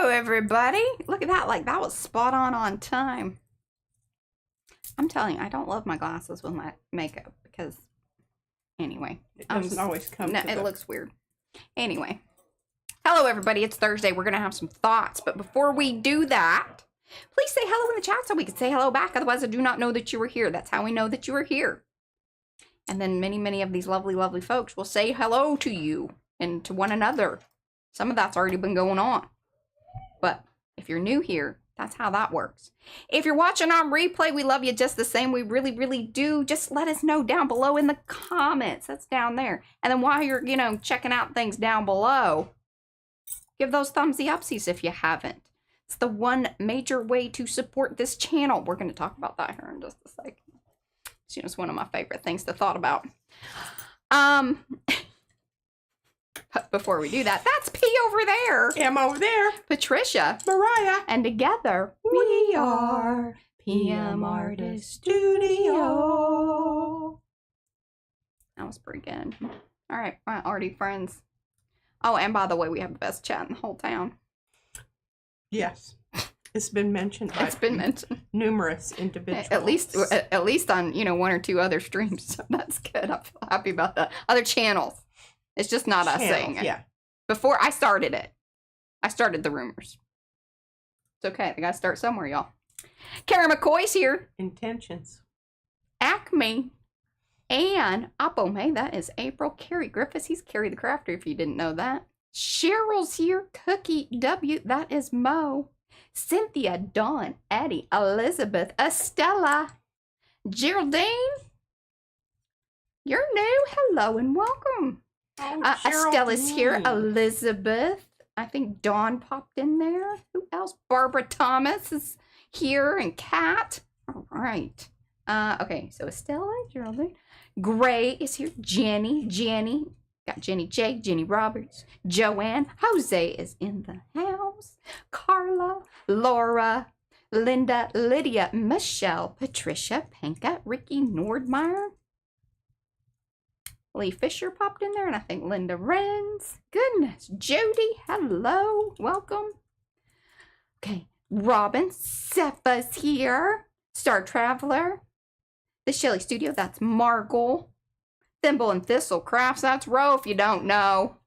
Hello, everybody. Look at that. Like, that was spot on time. I'm telling you, I don't love my glasses with my makeup because, anyway. It doesn't always come No, it looks weird. Anyway. Hello, everybody. It's Thursday. We're going to have some thoughts. But before we do that, please say hello in the chat so we can say hello back. Otherwise, I do not know that you were here. That's how we know that you are here. And then many of these lovely, lovely folks will say hello to you and to one another. Some of that's already been going on. But if you're new here, that's how that works. If you're watching on replay, we love you just the same. We really, really do. Just let us know down below in the comments. That's down there. And then while you're, checking out things down below, give those thumbsy upsies if you haven't. It's the one major way to support this channel. We're going to talk about that here in just a second. It's one of my favorite things to thought about. But before we do that, that's P over there. I'm over there. Patricia. Mariah. And together, we are PM Artist Studio. That was pretty good. All right, my Arty friends. Oh, and by the way, we have the best chat in the whole town. Yes. It's been mentioned by numerous individuals. At least on, one or two other streams. So that's good. I feel happy about that. Other channels. It's just not us saying it. Yeah. Before I started it, I started the rumors. It's okay. They got to start somewhere, y'all. Kara McCoy's here. Intentions. Acme. And Apome. That is April. Carrie Griffiths. He's Carrie the Crafter, if you didn't know that. Cheryl's here. Cookie W. That is Mo. Cynthia, Dawn, Addie, Elizabeth, Estella, Geraldine. You're new. Hello and welcome. Oh, Estella's here. Elizabeth. I think Dawn popped in there. Who else? Barbara Thomas is here and Kat. All right. Okay, so Estella, Geraldine. Gray is here. Jenny. Got Jenny J, Jenny Roberts, Joanne. Jose is in the house. Carla, Laura, Linda, Lydia, Michelle, Patricia, Panka, Ricky Nordmeyer. Lee Fisher popped in there, and I think Linda Renz. Goodness. Jody, hello. Welcome. Okay. Robin, Seppa's here. Star Traveler. The Shelley Studio, that's Margle. Thimble and Thistle Crafts, that's Ro if you don't know.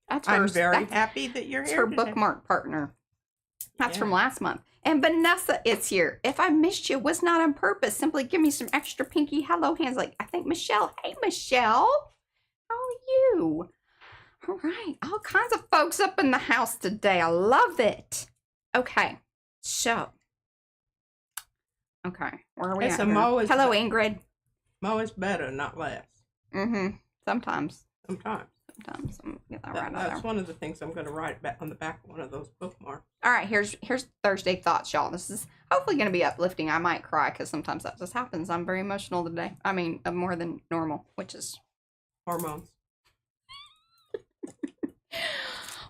I'm very happy that you're here. That's her bookmark partner. That's from last month. And Vanessa is here. If I missed you, it was not on purpose. Simply give me some extra pinky hello hands. Like, I think Michelle. Hey, Michelle. How are you? All right. All kinds of folks up in the house today. I love it. Okay. So. Okay. Where are we at here? Hello, Ingrid. Mo is better, not less. Mm-hmm. Sometimes. Get that that's one of the things I'm going to write back on the back of one of those bookmarks. All right, here's Thursday thoughts, y'all. This is hopefully going to be uplifting. I might cry because sometimes that just happens. I'm very emotional today. I mean, more than normal, which is hormones.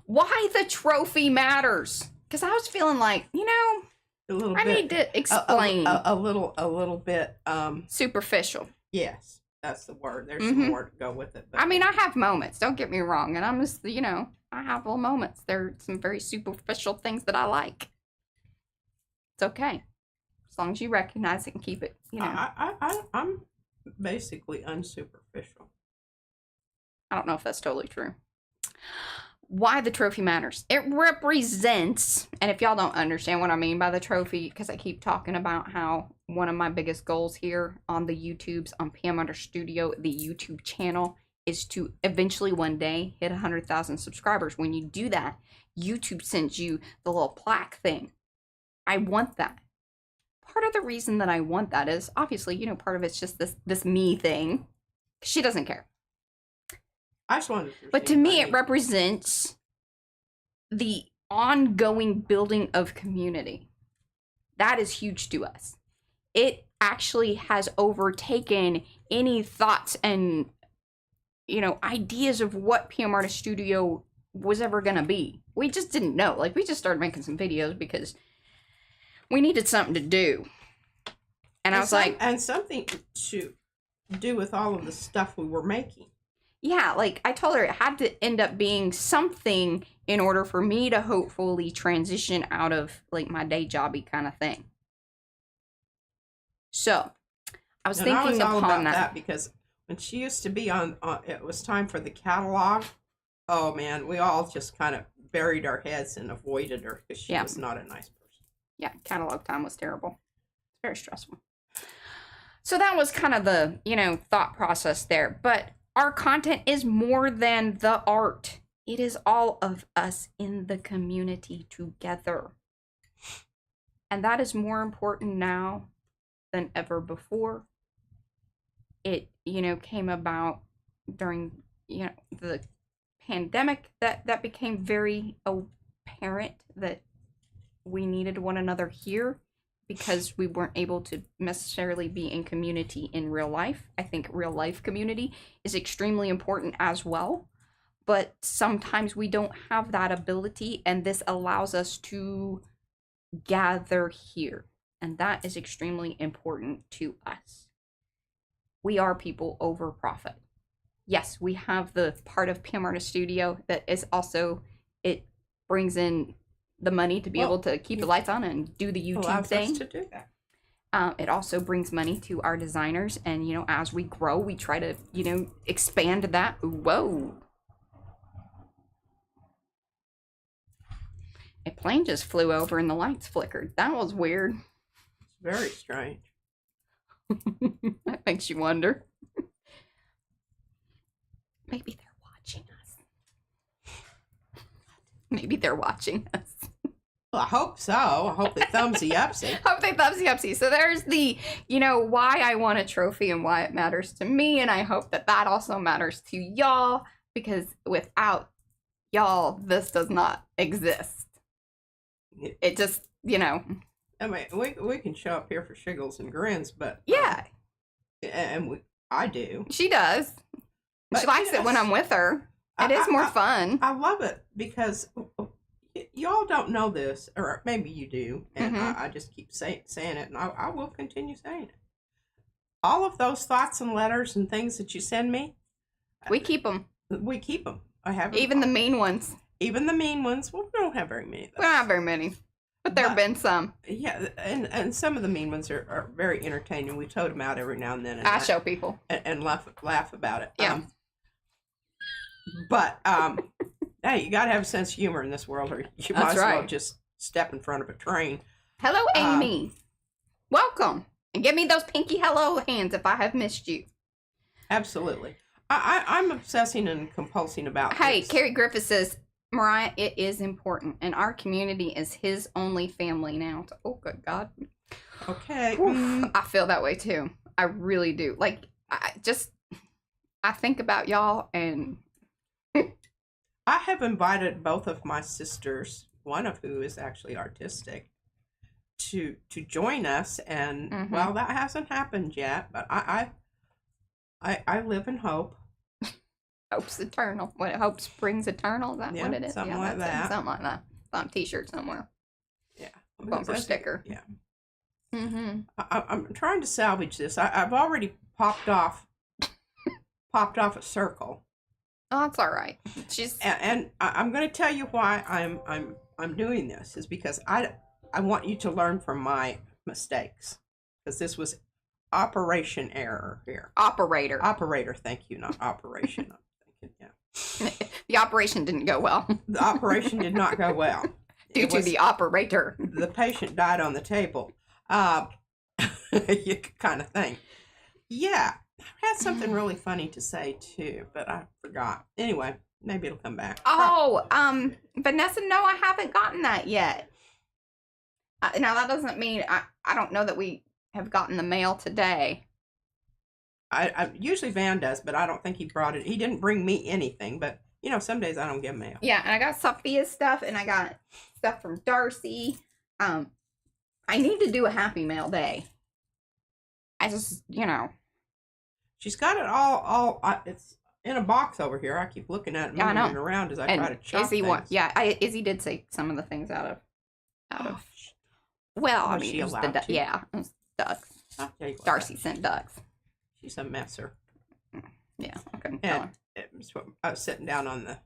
Why the trophy matters? Because I was feeling like, I need to explain a little bit superficial. Yes. That's the word. There's some more to go with it. But I mean, I have moments. Don't get me wrong. And I'm just, I have little moments. There are some very superficial things that I like. It's okay. As long as you recognize it and keep it, I'm basically unsuperficial. I don't know if that's totally true. Why the trophy matters. It represents, and if y'all don't understand what I mean by the trophy, because I keep talking about how one of my biggest goals here on the YouTubes, on PM Artist Studio, the YouTube channel, is to eventually one day hit 100,000 subscribers. When you do that, YouTube sends you the little plaque thing. I want that. Part of the reason that I want that is, obviously, part of it's just this me thing. She doesn't care. I just wanted to. But to me, it represents the ongoing building of community. That is huge to us. It actually has overtaken any thoughts and, ideas of what PM Artist Studio was ever going to be. We just didn't know. Like, we just started making some videos because we needed something to do. And I was like... And something to do with all of the stuff we were making. Yeah, like I told her it had to end up being something in order for me to hopefully transition out of like my day jobby kind of thing. So I was thinking I was all upon about that because when she used to be on, it was time for the catalog. Oh man, we all just kind of buried our heads and avoided her because she was not a nice person. Yeah, catalog time was terrible. It's very stressful. So that was kind of the, thought process there. But our content is more than the art. It is all of us in the community together. And that is more important now than ever before. It, came about during, the pandemic that became very apparent that we needed one another here because we weren't able to necessarily be in community in real life. I think real life community is extremely important as well, but sometimes we don't have that ability, and this allows us to gather here, and that is extremely important to us. We are people over profit. Yes, we have the part of PM Artist Studio that is also, it brings in the money to be able to keep the lights on and do the YouTube thing. To do that. It also brings money to our designers, and as we grow, we try to expand that. Whoa! A plane just flew over and the lights flickered. That was weird. It's very strange. That makes you wonder. Maybe they're watching us. Maybe they're watching us. Well, I hope so. I hope they thumbsy upsy. Hope they thumbsy upsy. So there's the, why I want a trophy and why it matters to me. And I hope that that also matters to y'all, because without y'all, this does not exist. It just, I mean, we can show up here for shiggles and grins, but yeah, and I do. She does. But she likes it when I'm with her. It is more fun. I love it because y'all don't know this, or maybe you do, and I just keep saying it, and I will continue saying it. All of those thoughts and letters and things that you send me, we keep them. We keep them. I have even the mean ones. Even the mean ones. Well, we don't have very many. We don't have very many. But there have been some. Yeah, and some of the mean ones are very entertaining. We tote them out every now and then. And I show people. And laugh about it. Yeah. But, hey, you got to have a sense of humor in this world, or you might as well just step in front of a train. Hello, Amy. Welcome. And give me those pinky hello hands if I have missed you. Absolutely. I'm obsessing and compulsing about Hey, this. Carrie Griffith says, Mariah, it is important, and our community is his only family now. Oh, good God. Okay. I feel that way, too. I really do. Like, I think about y'all, and... I have invited both of my sisters, one of who is actually artistic, to join us, and, well, that hasn't happened yet, but I live in hope. Hope's eternal. What, hope springs eternal? Is that what it is? Something like that. Something like that. It's on a t-shirt somewhere. Yeah. Bumper sticker. Yeah. I'm trying to salvage this. I've already popped off a circle. Oh, that's all right. And I'm going to tell you why I'm doing this is because I want you to learn from my mistakes, because this was operation error here. Operator. Thank you, not operation. I'm thinking, yeah. The operation didn't go well. The operation did not go well. Due to the operator. The patient died on the table. Kind of thing. Yeah. I had something really funny to say too, but I forgot. Anyway, maybe it'll come back. Oh, Vanessa, no, I haven't gotten that yet. Now that doesn't mean I don't know that we have gotten the mail today. I usually Van does, but I don't think he brought it. He didn't bring me anything, but some days I don't get mail. Yeah, and I got Sophia's stuff, and I got stuff from Darcy. I need to do a Happy Mail day. I just, She's got it all. It's in a box over here. I keep looking at it, moving it around as I try to chop things. Izzy did take some of the things out of. Well, I mean, it was it was ducks. I'll tell you what, Darcy sent ducks. She's a messer. Yeah, I couldn't tell And her. I was sitting down on the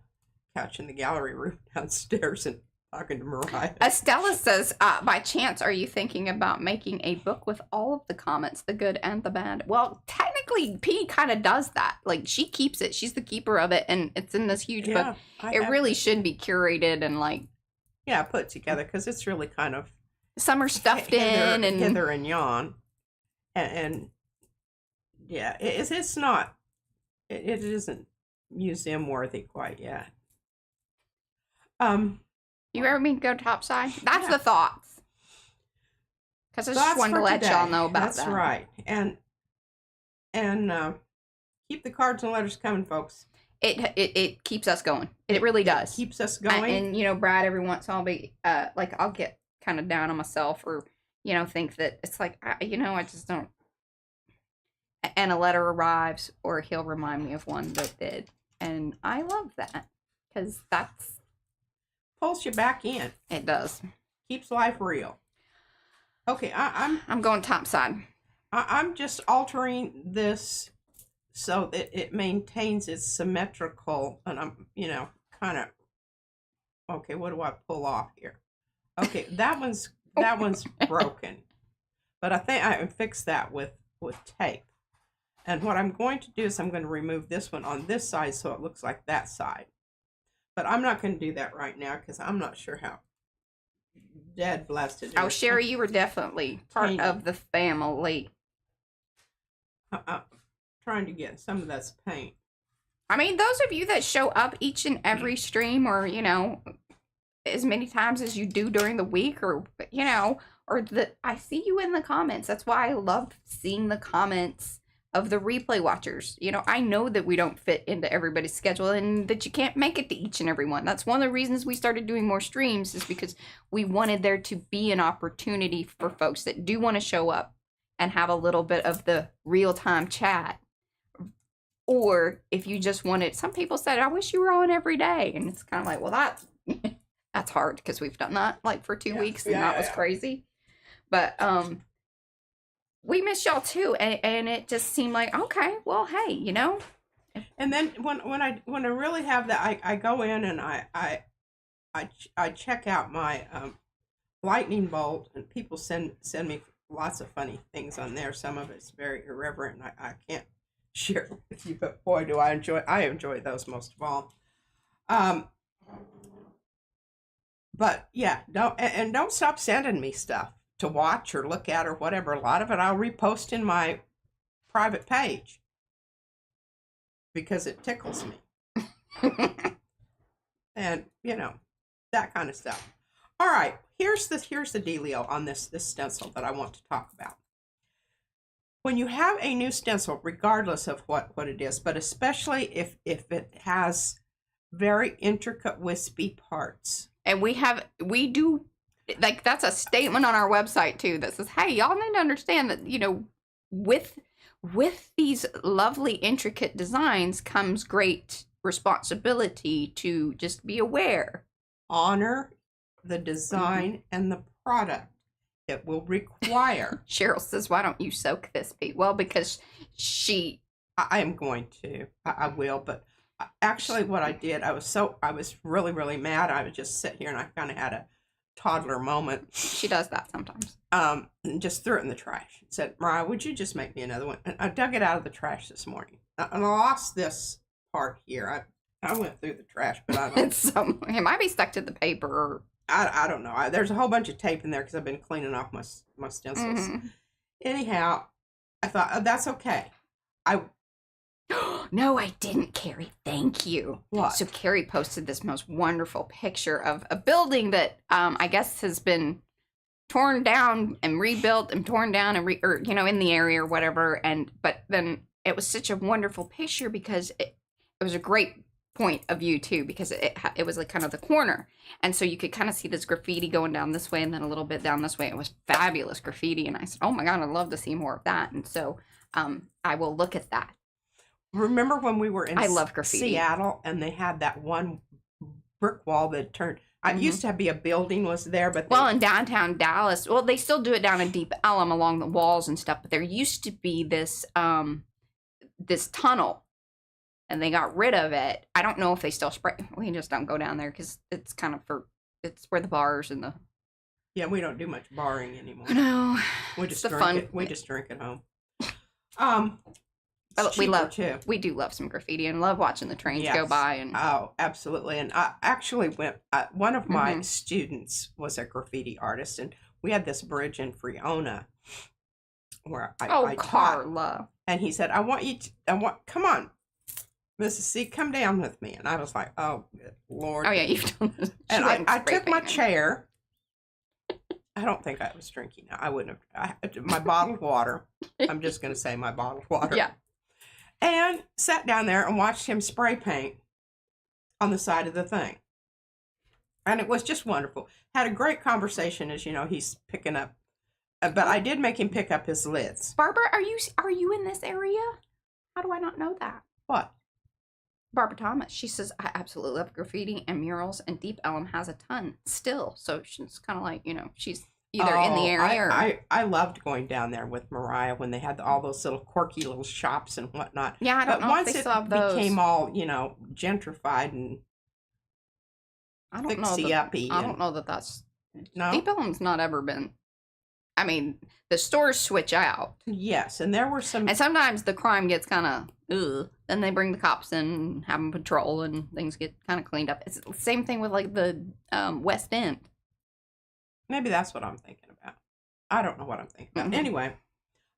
couch in the gallery room downstairs and talking to Mariah. Estella says, by chance, are you thinking about making a book with all of the comments, the good and the bad? Well, technically, P kind of does that. Like, she keeps it. She's the keeper of it, and it's in this huge book. It really should be curated and, like... Yeah, put together, because it's really kind of... Some are stuffed in, and... Hither and yon. And yeah, it's not... It isn't museum worthy quite yet. You ever mean go topside? That's the thoughts. Because I just wanted to let y'all know about that. That's right. And keep the cards and letters coming, folks. It keeps us going. It really does. It keeps us going. And, you know, Brad, every once in a while, be like, I'll get kind of down on myself, or, you know, think that it's like, I just don't. And a letter arrives, or he'll remind me of one that did. And I love that, because that's... Pulls you back in. It does. Keeps life real. Okay, I'm going topside. I'm just altering this so that it maintains its symmetrical, and I'm, kind of, okay, what do I pull off here? Okay, that one's broken. But I think I can fix that with tape. And what I'm going to do is I'm going to remove this one on this side so it looks like that side. But I'm not going to do that right now because I'm not sure how dead blessed it is. Oh, Sherry, you were definitely part of the family. I'm trying to get some of that paint. I mean, those of you that show up each and every stream, or, as many times as you do during the week, or, I see you in the comments. That's why I love seeing the comments of the replay watchers. I know that we don't fit into everybody's schedule and that you can't make it to each and every one. That's one of the reasons we started doing more streams, is because we wanted there to be an opportunity for folks that do want to show up and have a little bit of the real-time chat. Or if you just wanted, some people said, I wish you were on every day. And it's kind of like, well, that's hard, because we've done that like for 2 weeks, and that was crazy. But, we miss y'all too, and it just seemed like, okay, well, hey, And then when I really have that, I go in and I check out my lightning bolt, and people send me lots of funny things on there. Some of it's very irreverent, and I can't share it with you, but boy, do I enjoy those most of all. But yeah, don't stop sending me stuff to watch or look at or whatever. A lot of it I'll repost in my private page because it tickles me. And, that kind of stuff. All right, here's the dealio on this stencil that I want to talk about. When you have a new stencil, regardless of what it is, but especially if it has very intricate wispy parts. And we do, like, that's a statement on our website too that says, hey, y'all need to understand that, with these lovely intricate designs comes great responsibility to just be aware. Honor the design and the product. It will require. Cheryl says, why don't you soak this, Pete? Well, because I am going to. I will, but actually what I did, I was really, really mad. I was just sitting here and I kind of had a toddler moment. She does that sometimes. And just threw it in the trash. Said, Mariah, would you just make me another one? And I dug it out of the trash this morning. And I lost this part here. I went through the trash, but I don't. It might be stuck to the paper. Or... I don't know. There's a whole bunch of tape in there because I've been cleaning off my stencils. Mm-hmm. Anyhow, I thought, oh, that's okay. No, I didn't, Carrie. Thank you. What? So Carrie posted this most wonderful picture of a building that I guess has been torn down and rebuilt and torn down and in the area or whatever. But then it was such a wonderful picture because it was a great point of view too, because it was like kind of the corner, and so you could kind of see this graffiti going down this way and then a little bit down this way. It was fabulous graffiti, and I said, oh my god, I'd love to see more of that. And so I will look at that. Remember when we were in I love graffiti. Seattle, and they had that one brick wall that turned... I used to be a building was there, but... Well, in downtown Dallas, well, they still do it down in Deep Ellum along the walls and stuff, but there used to be this this tunnel and they got rid of it. I don't know if they still spray. We just don't go down there because it's kind of it's where the bars and the. Yeah, we don't do much barring anymore. No, We just the drink fun. it. We just drink at home. But Too. We do love some graffiti and love watching the trains Yes. go by. And Oh, absolutely. And I actually went, one of my Mhm. students was a graffiti artist, and we had this bridge in Friona where I taught. Carla. And he said, come on, Mrs. C, come down with me. And I was like, oh, good Lord. Oh, yeah, you've done this. And I took my chair. chair. I don't think I was drinking. I wouldn't have. My bottled water. I'm just going to say my bottled water. Yeah. And sat down there and watched him spray paint on the side of the thing. And it was just wonderful. Had a great conversation as, he's picking up. But I did make him pick up his lids. Barbara, are you in this area? How do I not know that? What? Barbara Thomas. She says, I absolutely love graffiti and murals, and Deep Elm has a ton still. So she's kind of like, she's either in the area or... I loved going down there with Mariah when they had all those little quirky little shops and whatnot. Yeah, I don't know if they still have those. Once it became all, gentrified and fixie-uppy. I don't know that that's... No? Deep Elm's not ever been... I mean, the stores switch out. Yes, and there were some... And sometimes the crime gets kind of, ugh. Then they bring the cops in and have them patrol and things get kind of cleaned up. It's the same thing with, like, the West End. Maybe that's what I'm thinking about. I don't know what I'm thinking about. Mm-hmm. Anyway,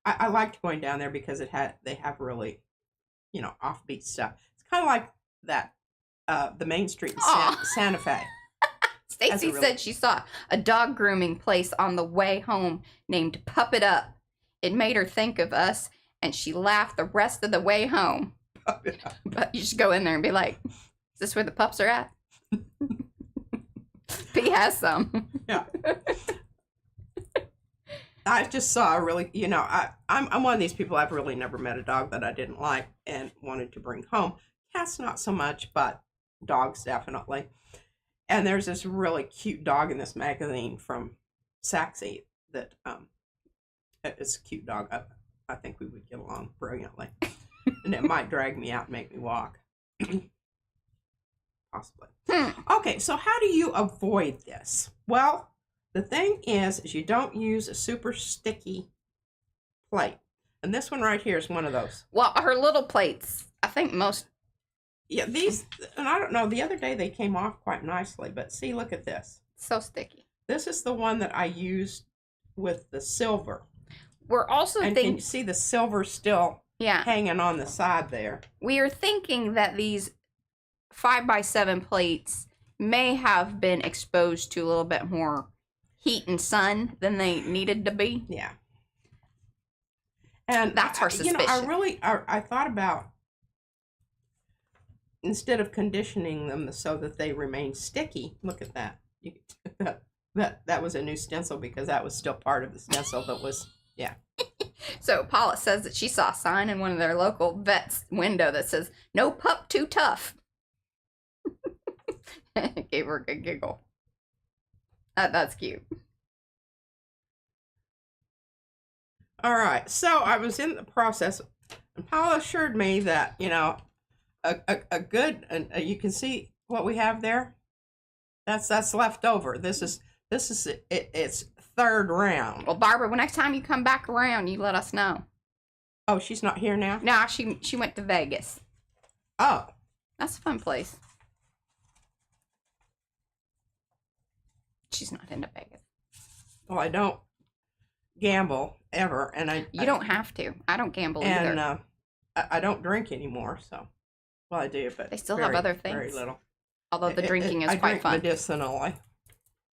I liked going down there because they have really, offbeat stuff. It's kind of like that, the Main Street in Santa Fe. Stacy said she saw a dog grooming place on the way home named Pup It Up. It made her think of us, and she laughed the rest of the way home. But you should go in there and be like, is this where the pups are at? P has some. Yeah. I just saw a really, I'm one of these people, I've really never met a dog that I didn't like and wanted to bring home. Cats not so much, but dogs definitely. And there's this really cute dog in this magazine from Saxy that it's a cute dog. I think we would get along brilliantly. And it might drag me out and make me walk. Possibly. Okay, so how do you avoid this? Well, the thing is you don't use a super sticky plate. And this one right here is one of those. Well, her little plates, I think most... Yeah, these, and I don't know, the other day they came off quite nicely, but see, look at this. So sticky. This is the one that I used with the silver. We're also and can you see the silver still hanging on the side there? We are thinking that these 5x7 plates may have been exposed to a little bit more heat and sun than they needed to be. Yeah. And that's our suspicion. I thought about, instead of conditioning them so that they remain sticky, look at that. That was a new stencil because that was still part of the stencil that was, yeah. So Paula says that she saw a sign in one of their local vets' window that says, "No pup too tough." Gave her a good giggle. That's cute. All right, so I was in the process, and Paula assured me that, a good, and you can see what we have there. That's left over. This is it's third round. Well, Barbara, next time you come back around, you let us know. Oh, she's not here now? Nah, she went to Vegas. Oh. That's a fun place. She's not into Vegas. Well, I don't gamble ever, and you don't have to. I don't gamble either. And I don't drink anymore, so well, I do, but they still have other things. Very little. Although the drinking is quite fun. Medicinally.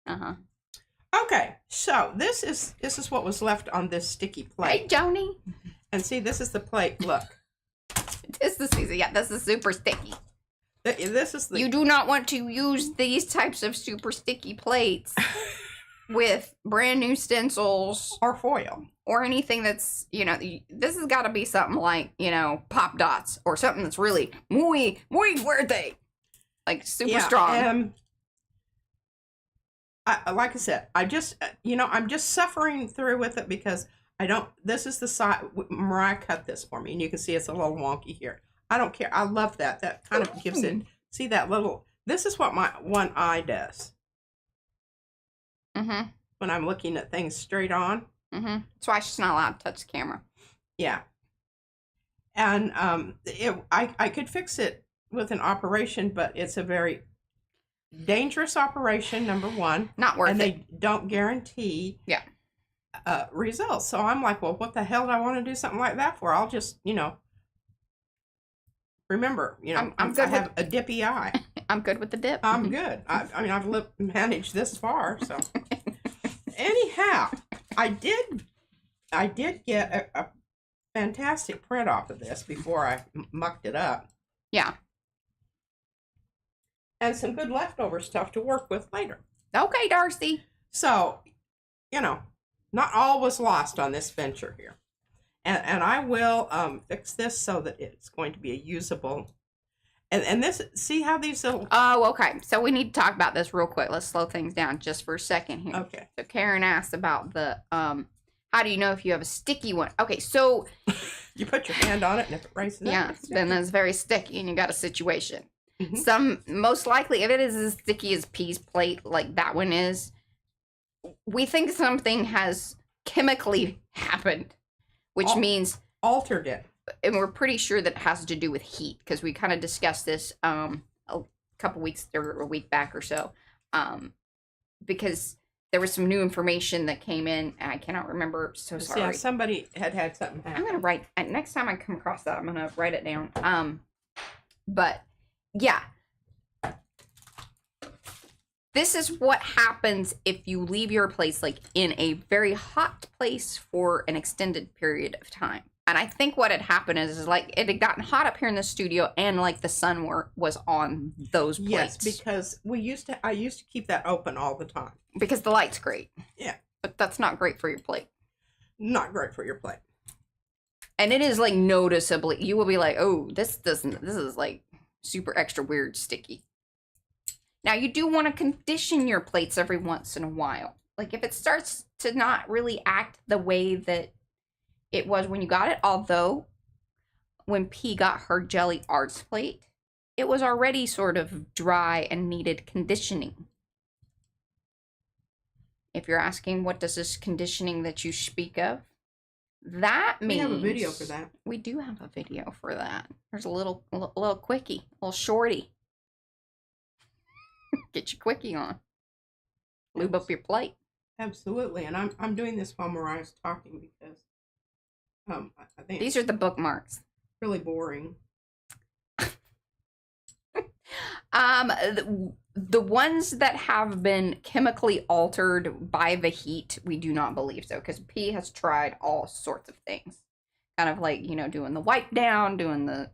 Uh-huh. Okay, so this is what was left on this sticky plate. Hey, Joni. And see, this is the plate. Look. This is super sticky. This is the... You do not want to use these types of super sticky plates with brand new stencils or foil or anything that's, this has got to be something like, Pop Dots or something that's really muy fuerte, like super strong. Like I said, I'm just suffering through with it because this is the side, Mariah cut this for me, and you can see it's a little wonky here. I don't care. I love that. That kind of gives it, see that little, this is what my one eye does. Mm-hmm. When I'm looking at things straight on. Mm-hmm. That's why she's not allowed to touch the camera. Yeah. And I could fix it with an operation, but it's a very dangerous operation, number one. Not worth it. And they don't guarantee results. So I'm like, well, what the hell do I want to do something like that for? I'll just, remember, I'm good I have a dippy eye. I'm good with the dip. I'm good. I mean, I've managed this far, so. Anyhow, I did get a fantastic print off of this before I mucked it up. Yeah. And some good leftover stuff to work with later. Okay, Darcy. So, not all was lost on this venture here. And I will fix this so that it's going to be a usable. And this, see how these little... Oh, okay. So we need to talk about this real quick. Let's slow things down just for a second here. Okay. So Karen asked about the, how do you know if you have a sticky one? Okay, so... You put your hand on it and if it races yeah, up, then it's very sticky and you got a situation. Mm-hmm. Most likely, if it is as sticky as P's plate, like that one is, we think something has chemically happened, which means... Altered it. And we're pretty sure that it has to do with heat, because we kind of discussed this a couple weeks or a week back or so, because there was some new information that came in, and I cannot remember, so sorry. Yeah, somebody had something happen. I'm going to write, next time I come across that, I'm going to write it down. But, yeah. This is what happens if you leave your place, like, in a very hot place for an extended period of time. And I think what had happened is like, it had gotten hot up here in the studio, and, like, the sun was on those plates. Yes, because I used to keep that open all the time. Because the light's great. Yeah. But that's not great for your plate. Not great for your plate. And it is, like, noticeably, you will be like, oh, this is, like, super extra weird sticky. Now, you do want to condition your plates every once in a while. Like, if it starts to not really act the way that it was when you got it, although when P got her Jelly Arts plate, it was already sort of dry and needed conditioning. If you're asking, what does this conditioning that you speak of? That means... We have a video for that. We do have a video for that. There's a little quickie, a little shorty. Get your quickie on. Lube up your plate. Absolutely, and I'm doing this while Mariah's talking because I think these are the bookmarks. Really boring. The ones that have been chemically altered by the heat, we do not believe so, because P has tried all sorts of things. Kind of like, doing the wipe down, doing the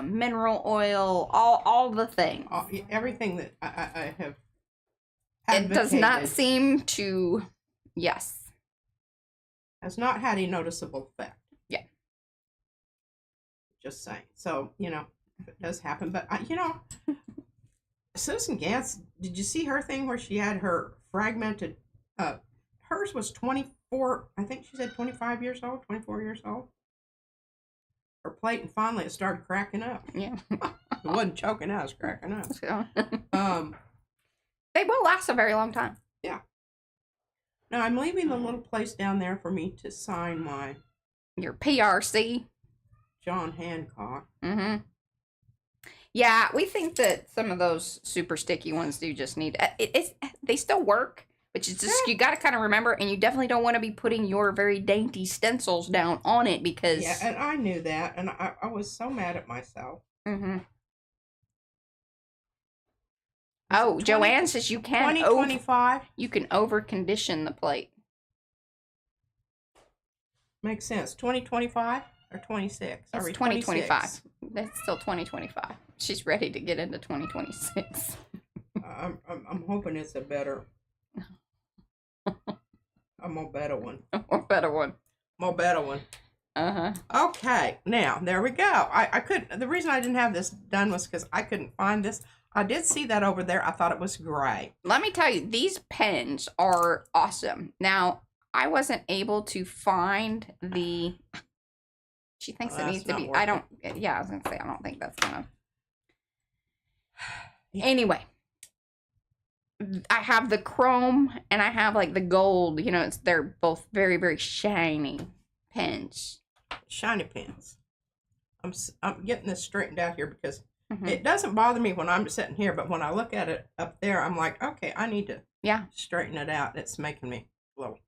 mineral oil, all the things. Everything that I have advocated. It does not seem to, yes. Has not had a noticeable effect. Yeah. Just saying. So, if it does happen. But, Susan Gantz, did you see her thing where she had her fragmented, hers was 24, I think she said 25 years old, 24 years old. Her plate, and finally it started cracking up. Yeah. It wasn't choking out, it was cracking up. So, they will last a very long time. Yeah. Now, I'm leaving the little place down there for me to sign your PRC. John Hancock. Mm-hmm. Yeah, we think that some of those super sticky ones do just need... they still work, but you got to kind of remember, and you definitely don't want to be putting your very dainty stencils down on it because... Yeah, and I knew that, and I was so mad at myself. Mm-hmm. Oh, Joanne says you can 2025. You can over condition the plate. Makes sense. 2025 or 26? It's 2025. That's still 2025. She's ready to get into 2026. I'm hoping it's a better. A more better one. A more better one. More better one. Uh-huh. Okay, now there we go. I couldn't. The reason I didn't have this done was because I couldn't find this. I did see that over there. I thought it was gray. Let me tell you, these pens are awesome. Now, I wasn't able to find the She thinks Well, it needs that's to not be. I working. don't. Yeah, I was gonna say I don't think that's gonna. Yeah. Anyway, I have the chrome and I have like the gold. You know, they're both very very shiny pens. Shiny pens. I'm getting this straightened out here because Mhm. it doesn't bother me when I'm sitting here, but when I look at it up there, I'm like, okay, I need to Yeah. straighten it out. It's making me a little.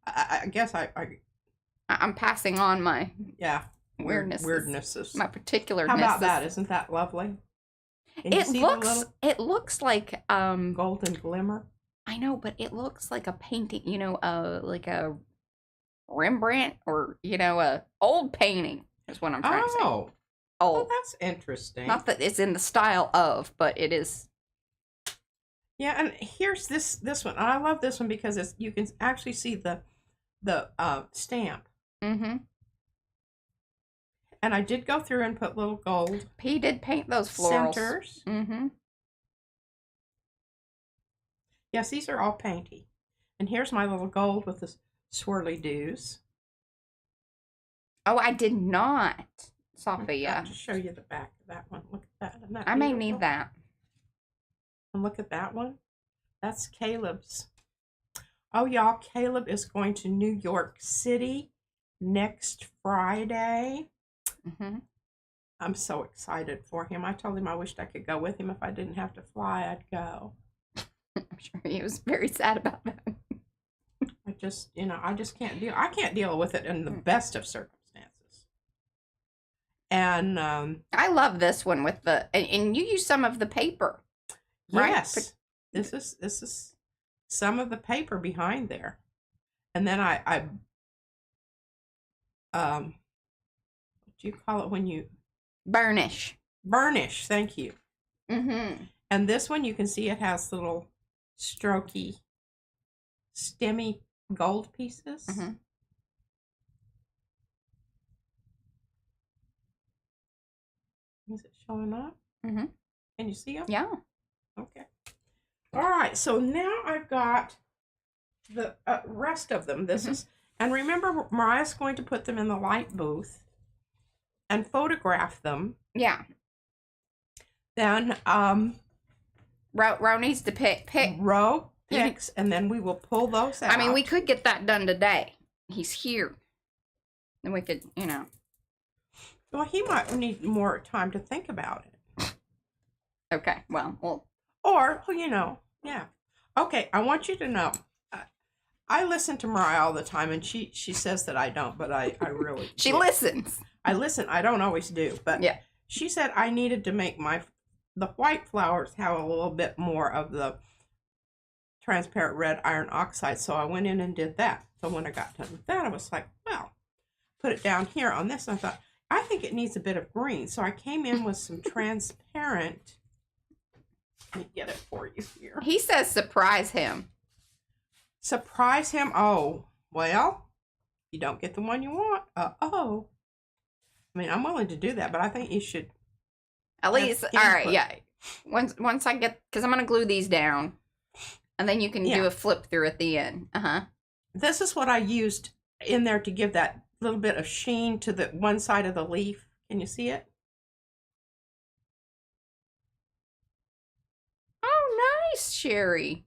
I guess I'm passing on my yeah weirdnesses. weirdnesses. My particular. How about that? Isn't that lovely? Can you It see looks. the little It looks like golden glimmer? I know, but it looks like a painting. You know, like a Rembrandt or a old painting is what I'm trying to say. Oh, Old. that's interesting. Not that it's in the style of, but it is. Yeah, and here's this one. I love this one because you can actually see the stamp. Mm-hmm. And I did go through and put little gold. He did paint those florals. Centers. Mm-hmm. Yes, these are all painty. And here's my little gold with the swirly doos. Oh, I did not, Sophia. I'll just show you the back of that one. Look at that. Isn't that I may beautiful? need that. And look at that one. That's Caleb's. Oh, y'all, Caleb is going to New York City next Friday. Mm-hmm. I'm so excited for him. I told him I wished I could go with him. If I didn't have to fly, I'd go. I'm sure he was very sad about that. I just can't deal. I can't deal with it in the best of circumstances. And I love this one with and you use some of the paper. Right? Yes, this is some of the paper behind there, and then I what do you call it when you Burnish. burnish? Thank you. Mm-hmm. And this one you can see it has little strokey, stemmy gold pieces. Mm-hmm. Is it showing up? Mm-hmm. Can you see them? Yeah. Okay. All right. So now I've got the rest of them. This is, and remember, Mariah's going to put them in the light booth and photograph them. Yeah. Then Ro needs to pick. Ro picks, and then we will pull those out. I mean, we could get that done today. He's here. Then we could, Well, he might need more time to think about it. Okay. Well. Or, yeah. Okay, I want you to know, I listen to Mariah all the time, and she says that I don't, but I really She do. listens. I listen. I don't always do, but yeah. She said I needed to make the white flowers have a little bit more of the transparent red iron oxide, so I went in and did that. So when I got done with that, I was like, well, put it down here on this, and I thought, I think it needs a bit of green, so I came in with some transparent. Let me get it for you here. He says surprise him. Surprise him? Oh, well, you don't get the one you want. Uh-oh. I mean, I'm willing to do that, but I think you should. At least, all right, yeah. Once I get, because I'm going to glue these down, and then you can do a flip through at the end. Uh-huh. This is what I used in there to give that little bit of sheen to the one side of the leaf. Can you see it? Oh, nice, Sherry.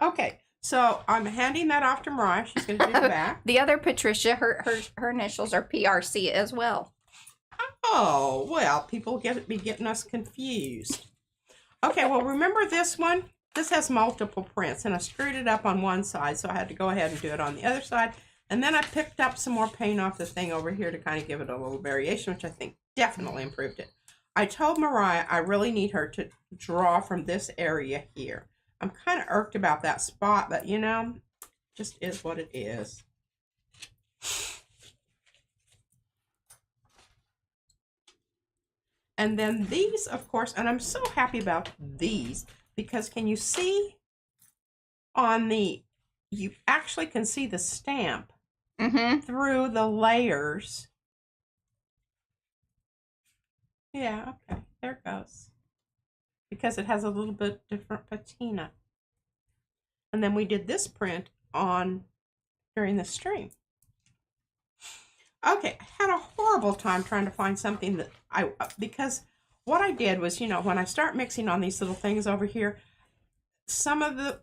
Okay, so I'm handing that off to Mariah. She's going to do the back. The other Patricia, her initials are PRC as well. Oh, well, people be getting us confused. Okay, well, remember this one? This has multiple prints, and I screwed it up on one side, so I had to go ahead and do it on the other side. And then I picked up some more paint off the thing over here to kind of give it a little variation, which I think definitely improved it. I told Mariah I really need her to draw from this area here. I'm kind of irked about that spot, but just is what it is. And then these, of course, and I'm so happy about these because can you see on you actually can see the stamp through the layers. Yeah, okay, there it goes. Because it has a little bit different patina. And then we did this print during the stream. Okay, I had a horrible time trying to find something that because what I did was, you know, when I start mixing on these little things over here, some of the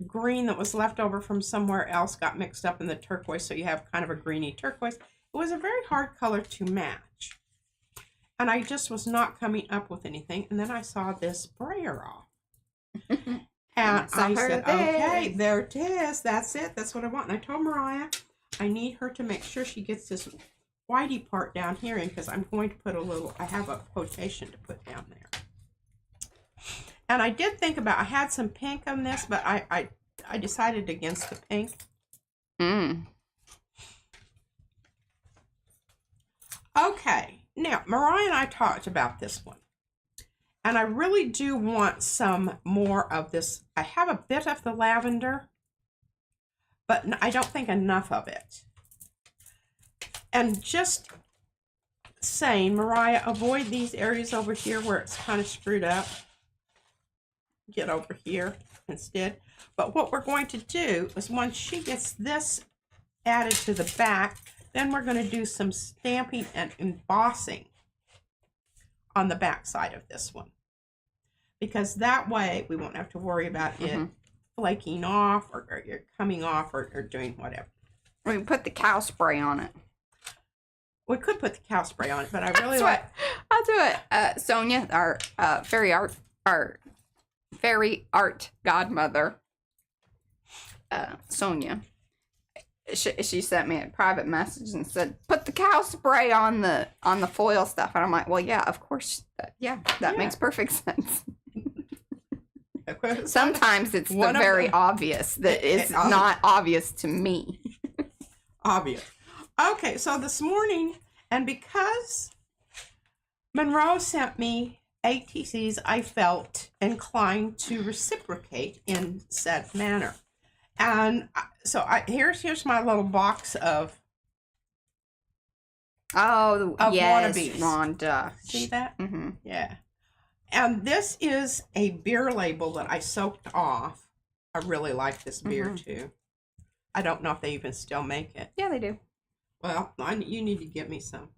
green that was left over from somewhere else got mixed up in the turquoise, so you have kind of a greeny turquoise. It was a very hard color to match. And I just was not coming up with anything. And then I saw this brayer off. And I said, okay, there it is. That's it. That's what I want. And I told Mariah, I need her to make sure she gets this whitey part down here in, because I'm going to put a little, I have a quotation to put down there. And I did think about, I had some pink on this, but I decided against the pink. Okay, now Mariah and I talked about this one. And I really do want some more of this. I have a bit of the lavender, but I don't think enough of it. And just saying, Mariah, avoid these areas over here where it's kind of screwed up. Get over here instead. But what we're going to do is once she gets this added to the back, then we're going to do some stamping and embossing on the back side of this one. Because that way we won't have to worry about it flaking off or coming off or doing whatever. We can put the cow spray on it. We could put the cow spray on it, but I really I'll do it. Sonia, our fairy art godmother, Sonia, she sent me a private message and said, put the cow spray on the foil stuff. And I'm like, well, yeah, of course. That makes perfect sense. Sometimes it's the very obvious that is not obvious to me. Obvious. Okay, so this morning, and because Monroe sent me ATCs, I felt inclined to reciprocate in said manner. And so here's my little box of yes, wannabes. Rhonda. See that? Mm-hmm. Yeah. And this is a beer label that I soaked off. I really like this beer too. I don't know if they even still make it. Yeah, they do. Well, you need to get me some.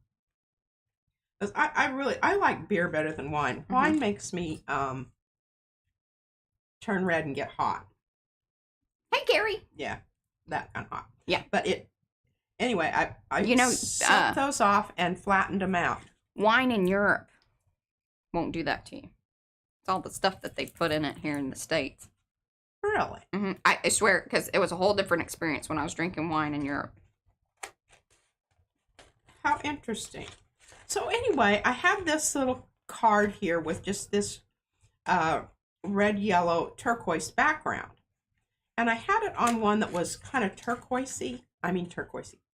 'Cause I like beer better than wine. Wine makes me turn red and get hot. Hey, Gary. Yeah, that kind of hot. Yeah. But anyway, I soaked those off and flattened them out. Wine in Europe won't do that to you. It's all the stuff that they put in it here in the States. Really? I swear, because it was a whole different experience when I was drinking wine in Europe. How interesting. So anyway, I have this little card here with just this red, yellow, turquoise background. And I had it on one that was kind of turquoisey,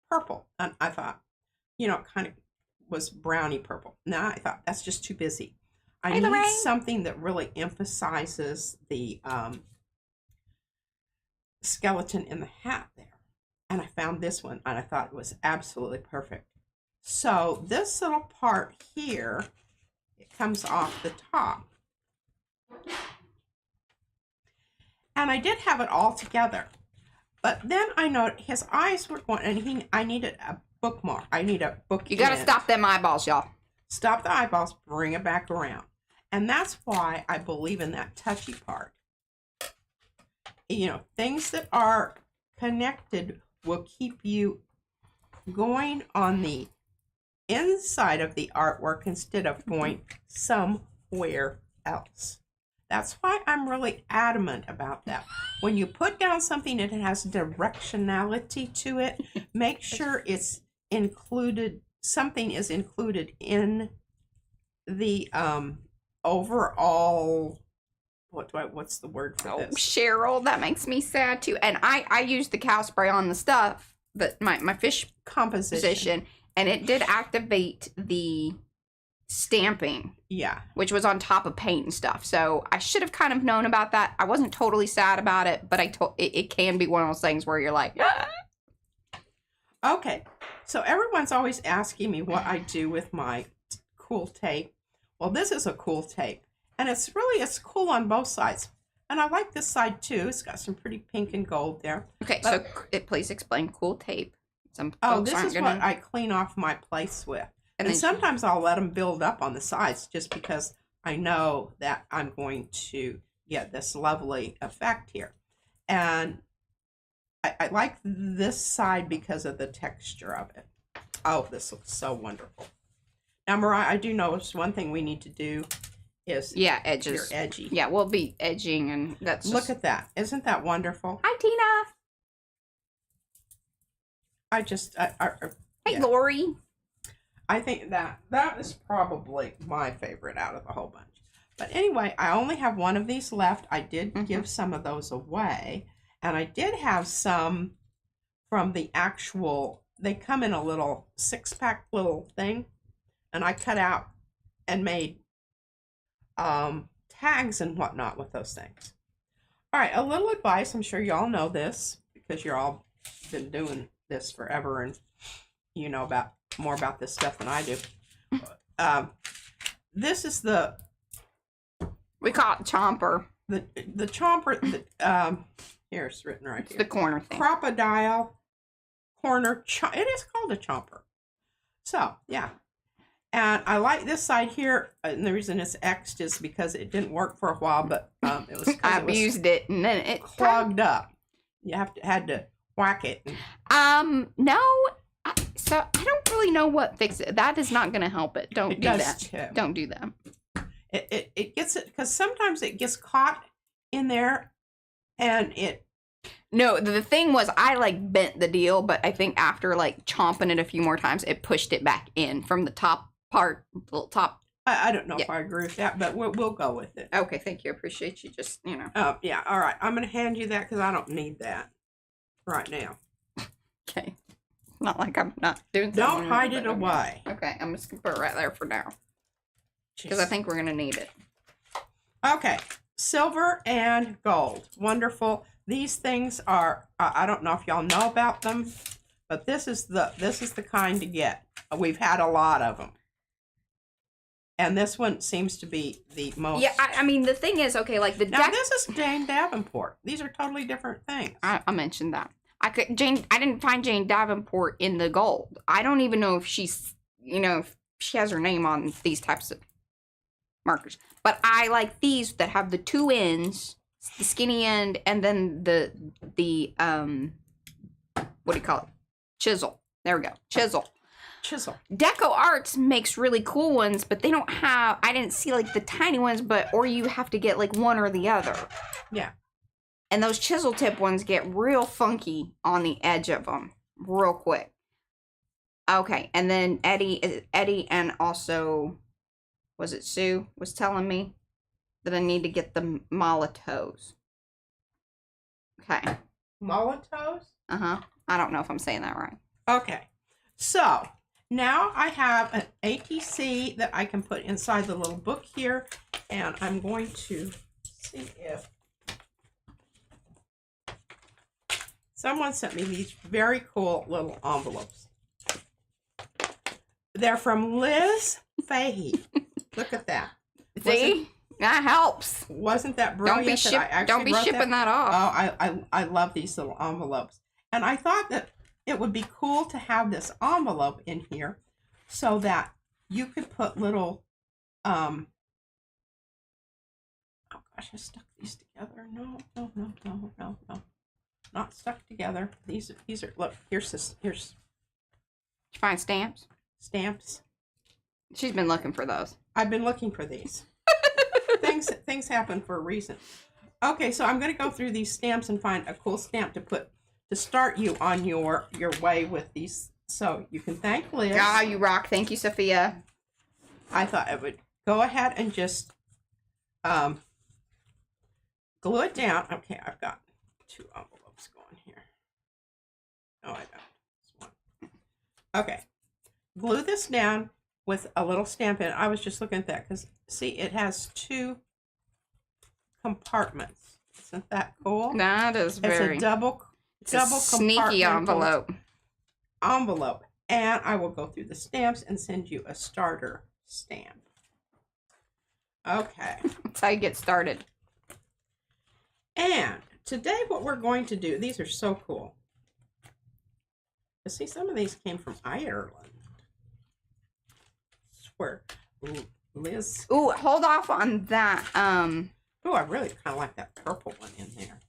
purple. And I thought, you know, it kind of was browny purple. Now I thought, that's just too busy. I need something that really emphasizes the skeleton in the hat there. And I found this one, and I thought it was absolutely perfect. So this little part here, it comes off the top. And I did have it all together. But then I noticed his eyes were going, and I needed a bookmark. I need a book. You got to stop them eyeballs, y'all. Stop the eyeballs, bring it back around. And that's why I believe in that touchy part. You know, things that are connected will keep you going on the inside of the artwork instead of going somewhere else. That's why I'm really adamant about that. When you put down something that has directionality to it, make sure it's included, something is included in the overall, what's the word for this? Cheryl, that makes me sad too. And I used the cow spray on the stuff, but my fish composition, and it did activate the stamping. Yeah. Which was on top of paint and stuff. So I should have kind of known about that. I wasn't totally sad about it, but it can be one of those things where you're like, ah! Okay. So everyone's always asking me what I do with my cool tape. Well, this is a cool tape, and it's cool on both sides. And I like this side too. It's got some pretty pink and gold there. Okay, so please explain cool tape. Some Oh, folks this aren't is gonna. what I clean off my place with. And And then sometimes I'll let them build up on the sides just because I know that I'm going to get this lovely effect here. And I like this side because of the texture of it. Oh, this looks so wonderful. Now, Mariah, I do notice one thing we need to do is Yeah, edges. your edgy. Yeah, we'll be edging, and that's Look at that. Isn't that wonderful? Hi, Tina. I just, Hey, yeah. Lori. I think that is probably my favorite out of the whole bunch. But anyway, I only have one of these left. I did give some of those away. And I did have some from the actual, they come in a little 6-pack little thing. And I cut out and made tags and whatnot with those things. All right, a little advice. I'm sure y'all know this because you're all been doing this forever and you know about more about this stuff than I do. This is We call it chomper. the chomper. Here it's written right It's here. the corner thing. Crocodile corner. It is called a chomper. So yeah, and I like this side here. And the reason it's X'd is because it didn't work for a while, but it was I abused it, and then it clogged up. You had to whack it. No. So I don't really know what fix it. That is not going to help it. Don't do that. Too. Don't do that. It gets it because sometimes it gets caught in there, and it. No, the thing was I like bent the deal, but I think after like chomping it a few more times, it pushed it back in from the top part, the top. I don't know if I agree with that, but we'll go with it. Okay, thank you. I appreciate you. Just Yeah. All right. I'm gonna hand you that because I don't need that right now. Okay. Not like I'm not doing. Don't hide it away. Okay, I'm just gonna put it right there for now because I think we're gonna need it. Okay, silver and gold, wonderful. These things are. I don't know if y'all know about them, but this is the kind to get. We've had a lot of them, and this one seems to be the most. Yeah, I mean the thing is, okay, like the Now deck. this is Jane Davenport. These are totally different things. I mentioned that. I didn't find Jane Davenport in the gold. I don't even know if she's, if she has her name on these types of markers. But I like these that have the two ends, the skinny end, and then the what do you call it? Chisel. There we go. Chisel. Deco Arts makes really cool ones, but they don't have, I didn't see like the tiny ones, or you have to get like one or the other. Yeah. And those chisel tip ones get real funky on the edge of them real quick. Okay, and then Eddie and also, was it Sue, was telling me that I need to get the Molotovs. Okay. Molotovs? Uh-huh. I don't know if I'm saying that right. Okay. So, now I have an ATC that I can put inside the little book here, and I'm going to see if someone sent me these very cool little envelopes. They're from Liz Fahey. Look at that. See? That helps. Wasn't that brilliant? Don't be shipping that off. Oh, I love these little envelopes. And I thought that it would be cool to have this envelope in here so that you could put little, oh gosh, I stuck these together. No. Not stuck together. These are, look, here's Did you find stamps? stamps. She's been looking for those. I've been looking for these. Things happen for a reason. Okay, so I'm going to go through these stamps and find a cool stamp to start you on your way with these. So you can thank Liz. Ah, you rock. Thank you, Sophia. I thought I would go ahead and just glue it down. Okay, I've got 2 envelopes going here. No, I don't. Just one. Okay. Glue this down with a little stamp in it. I was just looking at that because, see, it has 2 compartments. Isn't that cool? That is very... It's a double sneaky envelope. And I will go through the stamps and send you a starter stamp. Okay. That's how you get started. And today what we're going to do, these are so cool. See, some of these came from Ireland. Swear. Ooh, Liz. Ooh, hold off on that. Oh, I really kind of like that purple one in there.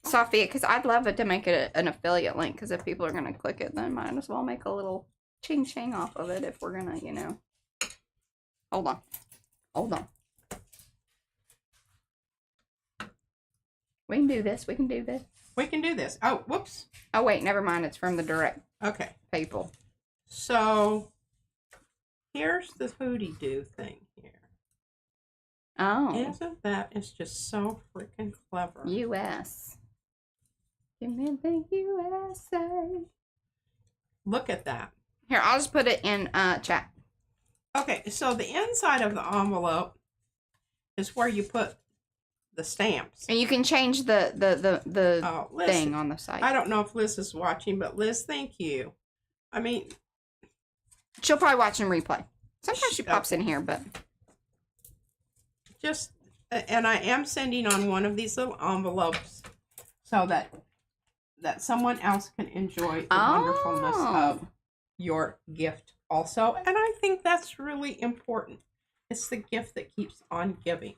Sophia, because I'd love it to make it an affiliate link, because if people are going to click it, then might as well make a little ching-ching off of it if we're going to, you know. Hold on. Hold on. We can do this. We can do this. We can do this. Oh, whoops. Oh, wait. Never mind. It's from the direct Okay. people. So, here's the Hootie Doo thing here. Oh. Isn't that? It's just so freaking clever. U.S. Give me the USA. Look at that. Here, I'll just put it in chat. Okay, so the inside of the envelope is where you put the stamps. And you can change the Liz, thing on the side. I don't know if Liz is watching, but Liz, thank you. I mean, she'll probably watch and replay. Sometimes she pops in here, but just, and I am sending on one of these little envelopes so that someone else can enjoy the wonderfulness of your gift also. And I think that's really important. It's the gift that keeps on giving.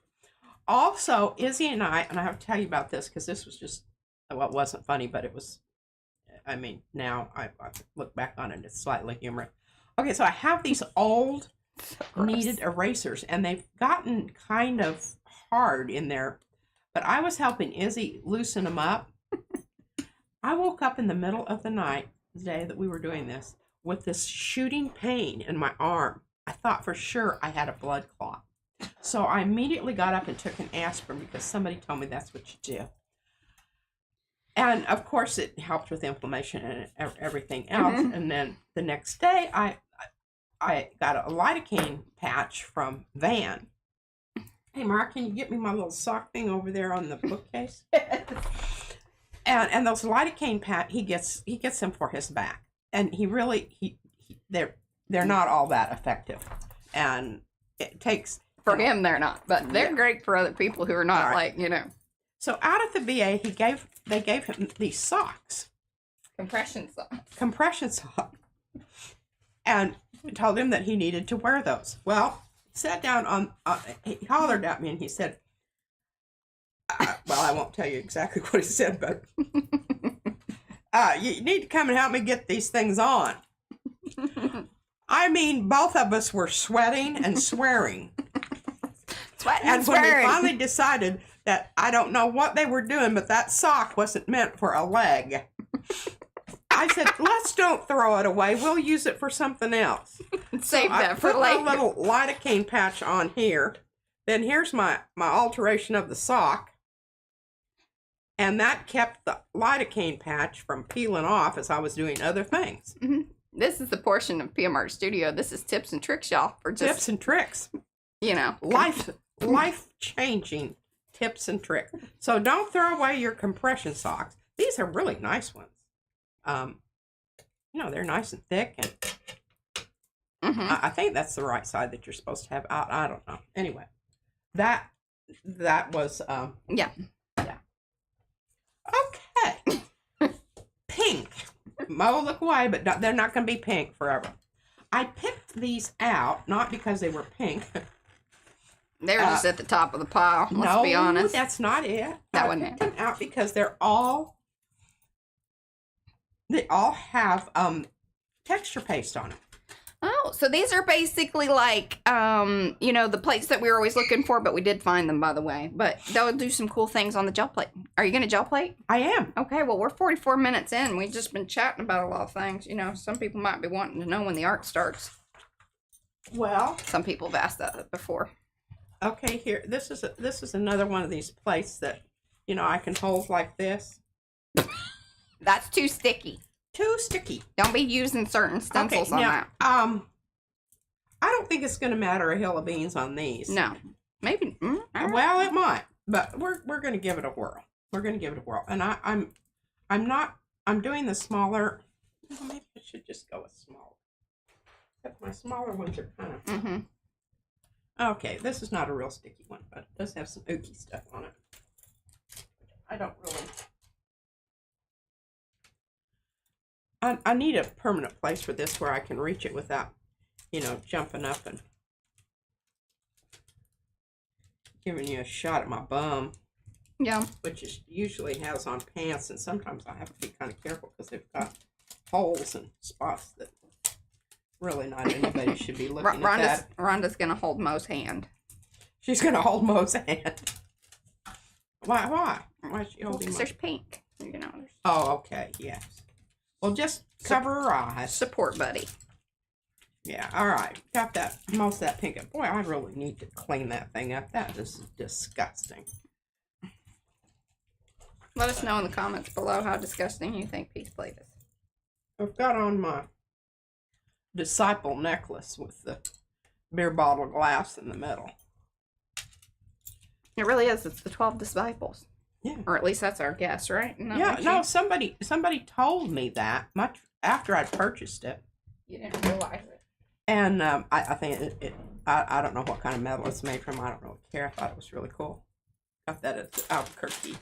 Also, Izzy and I have to tell you about this because this was just, well, it wasn't funny, but it was, I mean, now I look back on it, it's slightly humorous. Okay, so I have these old kneaded erasers, and they've gotten kind of hard in there, but I was helping Izzy loosen them up. I woke up in the middle of the night, the day that we were doing this, with this shooting pain in my arm. I thought for sure I had a blood clot. So I immediately got up and took an aspirin because somebody told me that's what you do. And of course it helped with inflammation and everything else. Mm-hmm. And then the next day I got a lidocaine patch from Van. Hey Mark, can you get me my little sock thing over there on the bookcase? And those lidocaine patch, he gets them for his back. And they're not all that effective. And it takes... For him, they're not, but they're great for other people who are not, like, you know. So out at the VA, they gave him these socks. Compression socks. Compression socks. And told him that he needed to wear those. Well, sat down he hollered at me and he said, well, I won't tell you exactly what he said, but you need to come and help me get these things on. I mean, both of us were sweating and swearing. And when we finally decided that I don't know what they were doing, but that sock wasn't meant for a leg, I said, let's don't throw it away. We'll use it for something else. Save that for later. I put my little lidocaine patch on here. Then here's my alteration of the sock. And that kept the lidocaine patch from peeling off as I was doing other things. Mm-hmm. This is the portion of PM Art Studio. This is tips and tricks, y'all. For just, tips and tricks. You know. Life-changing tips and tricks. So don't throw away your compression socks. These are really nice ones. You know, they're nice and thick. And I think that's the right side that you're supposed to have out. I don't know. Anyway, that was... Yeah. Okay. Pink. Mo, look away, but they're not going to be pink forever. I picked these out, not because they were pink. They were just at the top of the pile, let's be honest. No, that's not it. That wasn't it. I picked them out because they all have texture paste on them. Oh, so these are basically like, you know, the plates that we were always looking for, but we did find them, by the way. But they'll do some cool things on the gel plate. Are you going to gel plate? I am. Okay, well, we're 44 minutes in. We've just been chatting about a lot of things. You know, some people might be wanting to know when the art starts. Well. Some people have asked that before. Okay, here. This is another one of these plates that, you know, I can hold like this. That's too sticky. Too sticky. Don't be using certain stencils on that. I don't think it's going to matter a hill of beans on these. No. Maybe. Well, it might, but we're going to give it a whirl. We're going to give it a whirl. And I'm doing the smaller. Well, maybe I should just go with smaller. Except my smaller ones are kind of. Okay, this is not a real sticky one, but it does have some ooky stuff on it. I don't really. I need a permanent place for this where I can reach it without, you know, jumping up and giving you a shot at my bum. Yeah. Which is usually has on pants, and sometimes I have to be kind of careful because they've got holes and spots that really not anybody should be looking at that. Rhonda's going to hold Mo's hand. She's going to hold Mo's hand. Why? Why is she holding Because there's pink. You know. Oh, okay, yes. Well, just cover her eyes. Support buddy. Yeah, all right. Got that, most of that pink. Boy, I really need to clean that thing up. That is disgusting. Let us know in the comments below how disgusting you think Pete's plate is. I've got on my disciple necklace with the beer bottle glass in the middle. It really is. It's the 12 disciples. Yeah. Or at least that's our guess, right? Yeah, no, somebody told me that much after I'd purchased it. You didn't realize it. And I think I don't know what kind of metal it's made from. I don't really care. I thought it was really cool. Got that at the Albuquerque.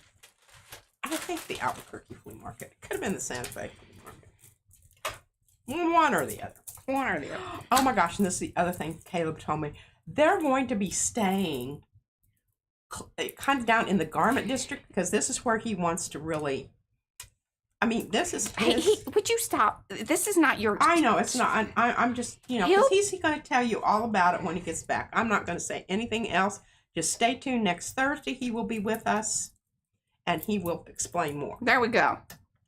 I think the Albuquerque flea market. It could have been the Santa Fe flea market. One or the other. One or the other. Oh my gosh, and this is the other thing Caleb told me. They're going to be staying kind of down in the garment district because this is where he wants to really. I mean, this is. Would you stop? This is not your. I know it's not. I'm just, you know, because he's going to tell you all about it when he gets back. I'm not going to say anything else. Just stay tuned. Next Thursday, he will be with us, and he will explain more. There we go.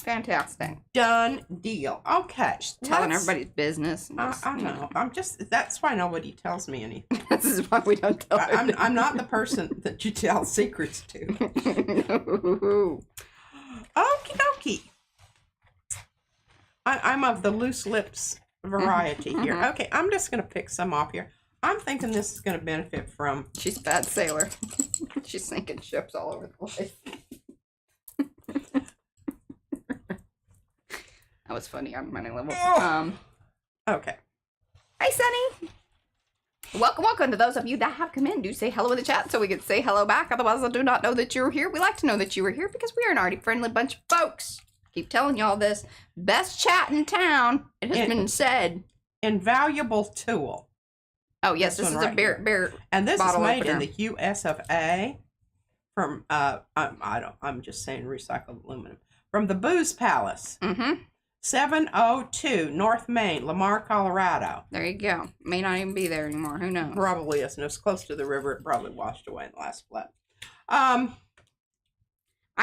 Fantastic. Done deal. Okay. Just telling everybody's business. I know. I'm just. That's why nobody tells me anything. This is why we don't tell. I'm not the person that you tell secrets to. No. Okie dokie. I'm of the loose lips variety here. Okay, I'm just going to pick some off here. I'm thinking this is going to benefit from... She's a bad sailor. She's sinking ships all over the place. That was funny on many levels. Okay. Hi, Sunny. Welcome to those of you that have come in. Do say hello in the chat so we can say hello back. Otherwise, I do not know that you're here. We like to know that you were here because we are an arty friendly bunch of folks. Keep telling y'all this. Best chat in town. It has been said. Invaluable tool. Oh yes, this is a beer. And this is made opener. in the US of A. From I'm just saying recycled aluminum. From the Booze Palace. 702 North Main, Lamar, Colorado. There you go. May not even be there anymore. Who knows? Probably isn't. It was close to the river. It probably washed away in the last flood. I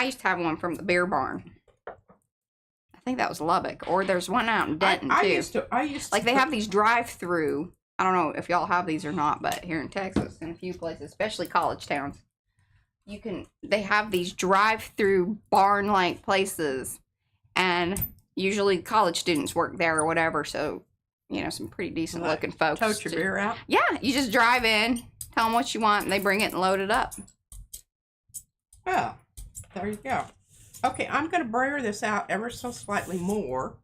used to have one from the beer barn. I think that was Lubbock, or there's one out in Denton too. I used to like they have these drive-through. I don't know if y'all have these or not, but here in Texas, in a few places, especially college towns, they have these drive-through barn-like places, and usually college students work there or whatever. So, you know, some pretty decent-looking folks. Tote your beer out. Yeah, you just drive in, tell them what you want, and they bring it and load it up. Well, there you go. Okay, I'm going to brayer this out ever so slightly more.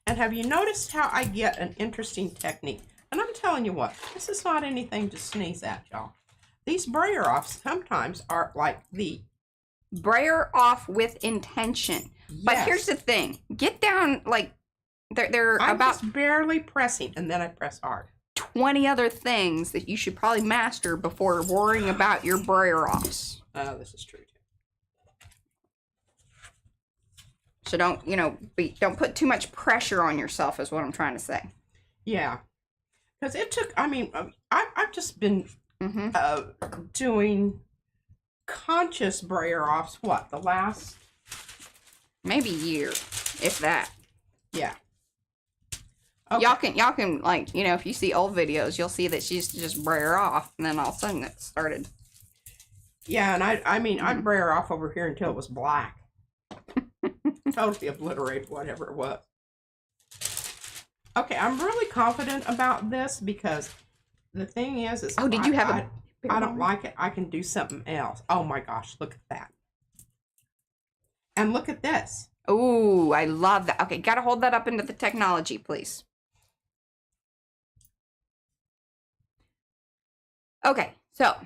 And have you noticed how I get an interesting technique? And I'm telling you what, this is not anything to sneeze at, y'all. These brayer offs sometimes are like the... Brayer off with intention. Yes. But here's the thing. Get down, like, they're I'm about... just barely pressing, and then I press hard. 20 other things that you should probably master before worrying about your brayer offs. Oh, this is true. So don't, you know, don't put too much pressure on yourself is what I'm trying to say. Yeah. Because it took, I mean, I've just been doing conscious brayer offs, what, the last? Maybe year, if that. Yeah. Okay. Y'all can, like, you know, if you see old videos, you'll see that she's just brayer off, and then all of a sudden it started. Yeah, and I mean, I'd brayer off over here until it was black. Totally obliterate whatever it was. Okay, I'm really confident about this because the thing is oh, did you have I don't like it. I can do something else. Oh my gosh, look at that. And look at this. Ooh, I love that. Okay, gotta hold that up into the technology, please. Okay, so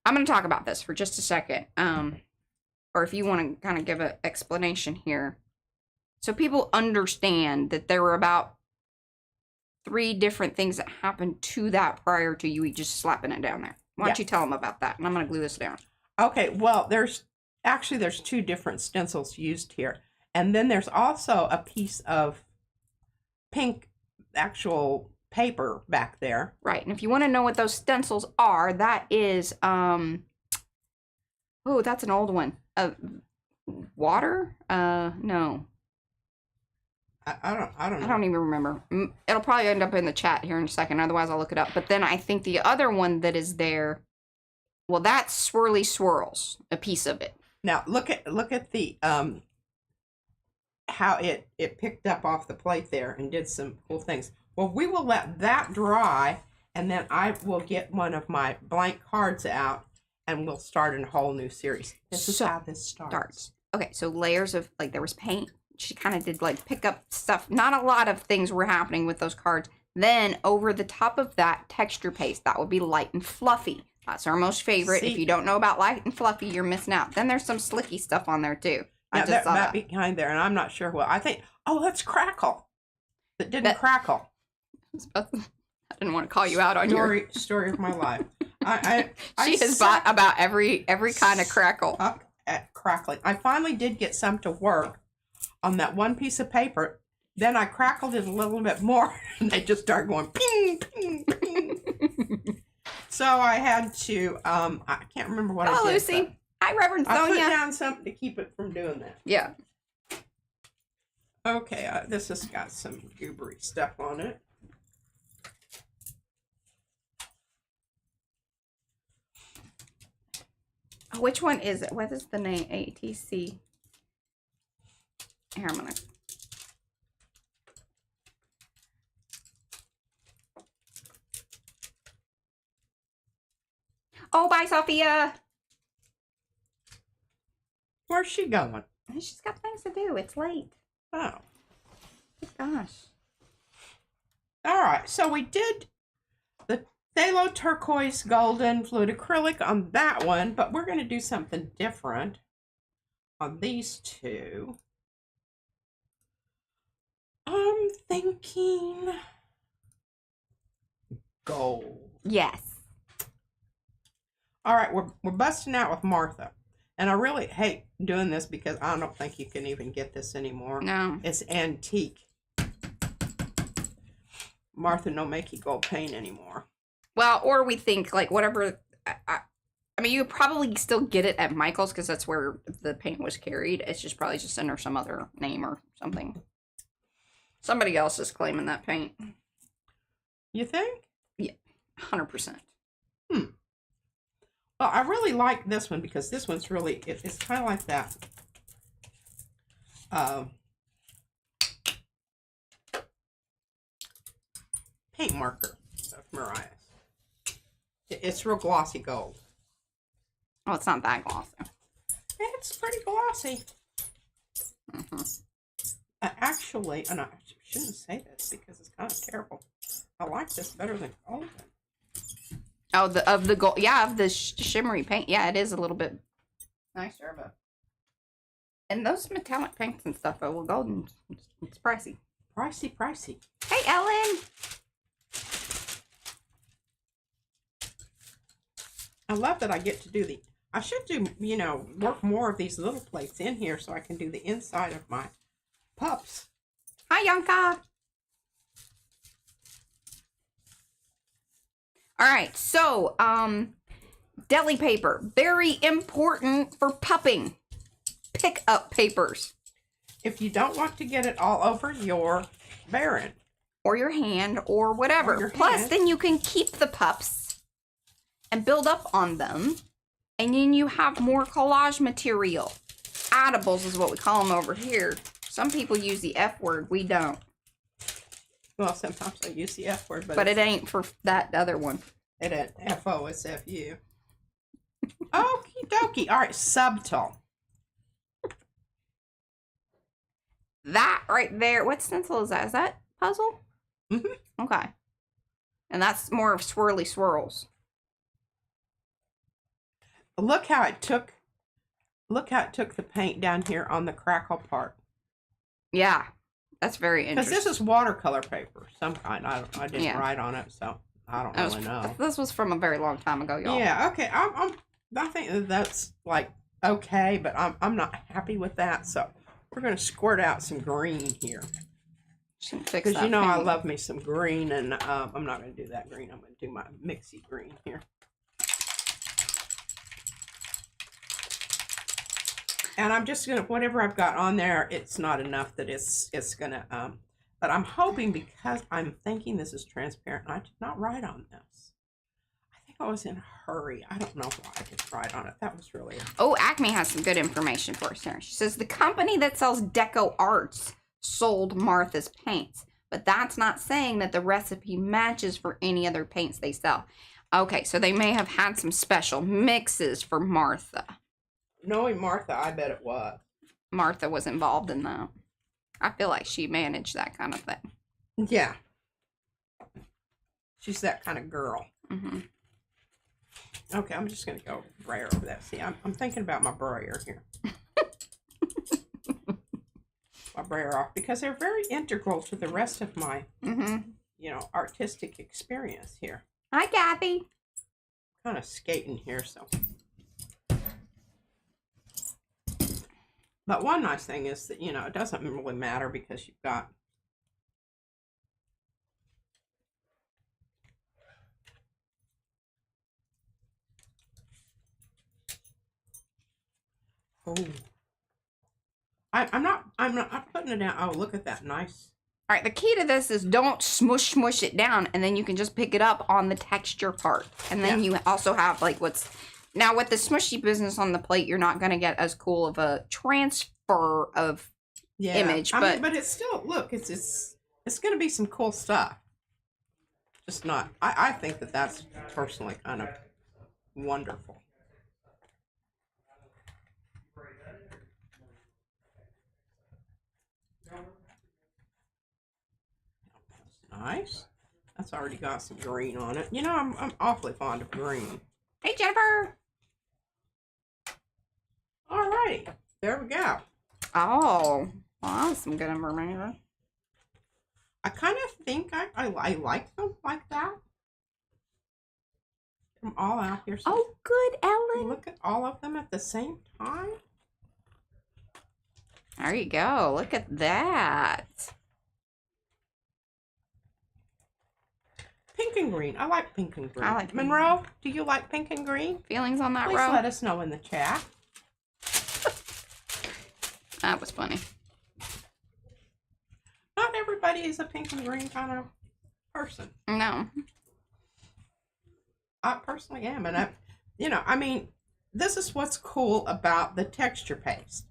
I'm gonna talk about this for just a second. Or if you want to kind of give an explanation here. So people understand that there were about 3 different things that happened to that prior to you just slapping it down there. Why don't you tell them about that? And I'm going to glue this down. Okay, well, there's 2 different stencils used here. And then there's also a piece of pink actual paper back there. Right. And if you want to know what those stencils are, that is, oh, that's an old one. Water? No. I don't know. I don't even remember. It'll probably end up in the chat here in a second. Otherwise, I'll look it up. But then I think the other one that is there, well, that's Swirly Swirls, a piece of it. Now look at the how it picked up off the plate there and did some cool things. Well, we will let that dry, and then I will get one of my blank cards out, and we'll start a whole new series. This is how this starts. Okay, so layers of, like, there was paint. She kind of did, like, pick up stuff. Not a lot of things were happening with those cards. Then, over the top of that, texture paste. That would be light and fluffy. That's our most favorite. If you don't know about light and fluffy, you're missing out. Then there's some slicky stuff on there, too. I just saw that behind there, and I'm not sure what. I think, oh, that's Crackle. That didn't crackle. I didn't want to call you out on your story of my life. She has bought about every kind of crackle. At crackling. I finally did get some to work on that one piece of paper. Then I crackled it a little bit more, and they just started going ping, ping, ping. So I had to, I can't remember what I did. Oh, Lucy. Hi, Reverend Sonia. I put down something to keep it from doing that. Yeah. Okay, this has got some goobery stuff on it. Oh, which one is it? What is the name? ATC. Here, I'm gonna. Oh, bye, Sophia. Where's she going? She's got things to do. It's late. Oh. Gosh. All right, so we did the phthalo turquoise golden fluid acrylic on that one, but we're going to do something different on these 2. I'm thinking gold. Yes. All right, we're busting out with Martha. And I really hate doing this because I don't think you can even get this anymore. No. It's antique. Martha don't make you gold paint anymore. Well, or we think, like, whatever. I mean, you probably still get it at Michael's because that's where the paint was carried. It's just probably just under some other name or something. Somebody else is claiming that paint. You think? Yeah, 100%. Well, I really like this one because this one's really, it's kind of like that. Paint marker of Mariah's. It's real glossy gold. Oh, it's not that glossy. It's pretty glossy. Actually, and I shouldn't say this because it's kind of terrible. I like this better than golden. Oh, of the gold, yeah, of the shimmery paint. Yeah, it is a little bit nicer, but and those metallic paints and stuff. Oh, well, golden, it's pricey. Pricey. Hey, Ellen. I love that I get to do I should do, work more of these little plates in here so I can do the inside of my pups. Hi, Yanka. All right, so, deli paper, very important for pupping. Pick up papers. If you don't want to get it all over your Baron. Or your hand, or whatever. Plus, then you can keep the pups and build up on them. And then you have more collage material. Attables is what we call them over here. Some people use the F word. We don't. Well, sometimes I use the F word, but it ain't for that other one. It ain't F-O-S-F-U. Okie dokie. All right, subtle. That right there. What stencil is that? Is that puzzle? Mm-hmm. Okay. And that's more of swirly swirls. Look how it took the paint down here on the crackle part. Yeah, that's very Because interesting. this is watercolor paper, some kind. I didn't Yeah. write on it, so I don't That really know. This was from a very long time ago, y'all. Yeah. Okay. I think that's like okay, but I'm not happy with that. So we're gonna squirt out some green here. Because you know I love me some green, and I'm not going to do that green. I'm going to do my mixy green here. And I'm just going to, whatever I've got on there, it's not enough that it's going to, but I'm hoping, because I'm thinking this is transparent, and I did not write on this. I think I was in a hurry. I don't know why I didn't write on it. That was really... Oh, Acme has some good information for us here. She says, the company that sells Deco Arts sold Martha's paints. But that's not saying that the recipe matches for any other paints they sell. Okay, so they may have had some special mixes for Martha. Knowing Martha, I bet it was. Martha was involved in that. I feel like she managed that kind of thing. Yeah. She's that kind of girl. Mm-hmm. Okay, I'm just going to go brayer over that. See, I'm thinking about my brayer here. My brayer off, because they're very integral to the rest of my, you know, artistic experience here. Hi, Kathy. Kind of skating here, so. But one nice thing is that, you know, it doesn't really matter because you've got I'm not putting it down. Oh, look at that. Nice. All right, the key to this is don't smush it down, and then you can just pick it up on the texture part. And then you also have like now with the smushy business on the plate, you're not going to get as cool of a transfer of image. I mean, but it's still, look, it's going to be some cool stuff. Just not, I think that that's personally kind of wonderful. Nice. That's already got some green on it. You know, I'm awfully fond of green. Hey, Jennifer. Alrighty. There we go. Oh, well, that's some good information. I kind of think I like them like that. Get them all out here. So oh, good, Ellen. look at all of them at the same time. There you go. Look at that. Pink and green. I like pink and green. I like pink. Monroe, do you like pink and green? Feelings on that, Please Ro? let us know in the chat. That was funny. Not everybody is a pink and green kind of person. No. I personally am. And I mean, this is what's cool about the texture paste.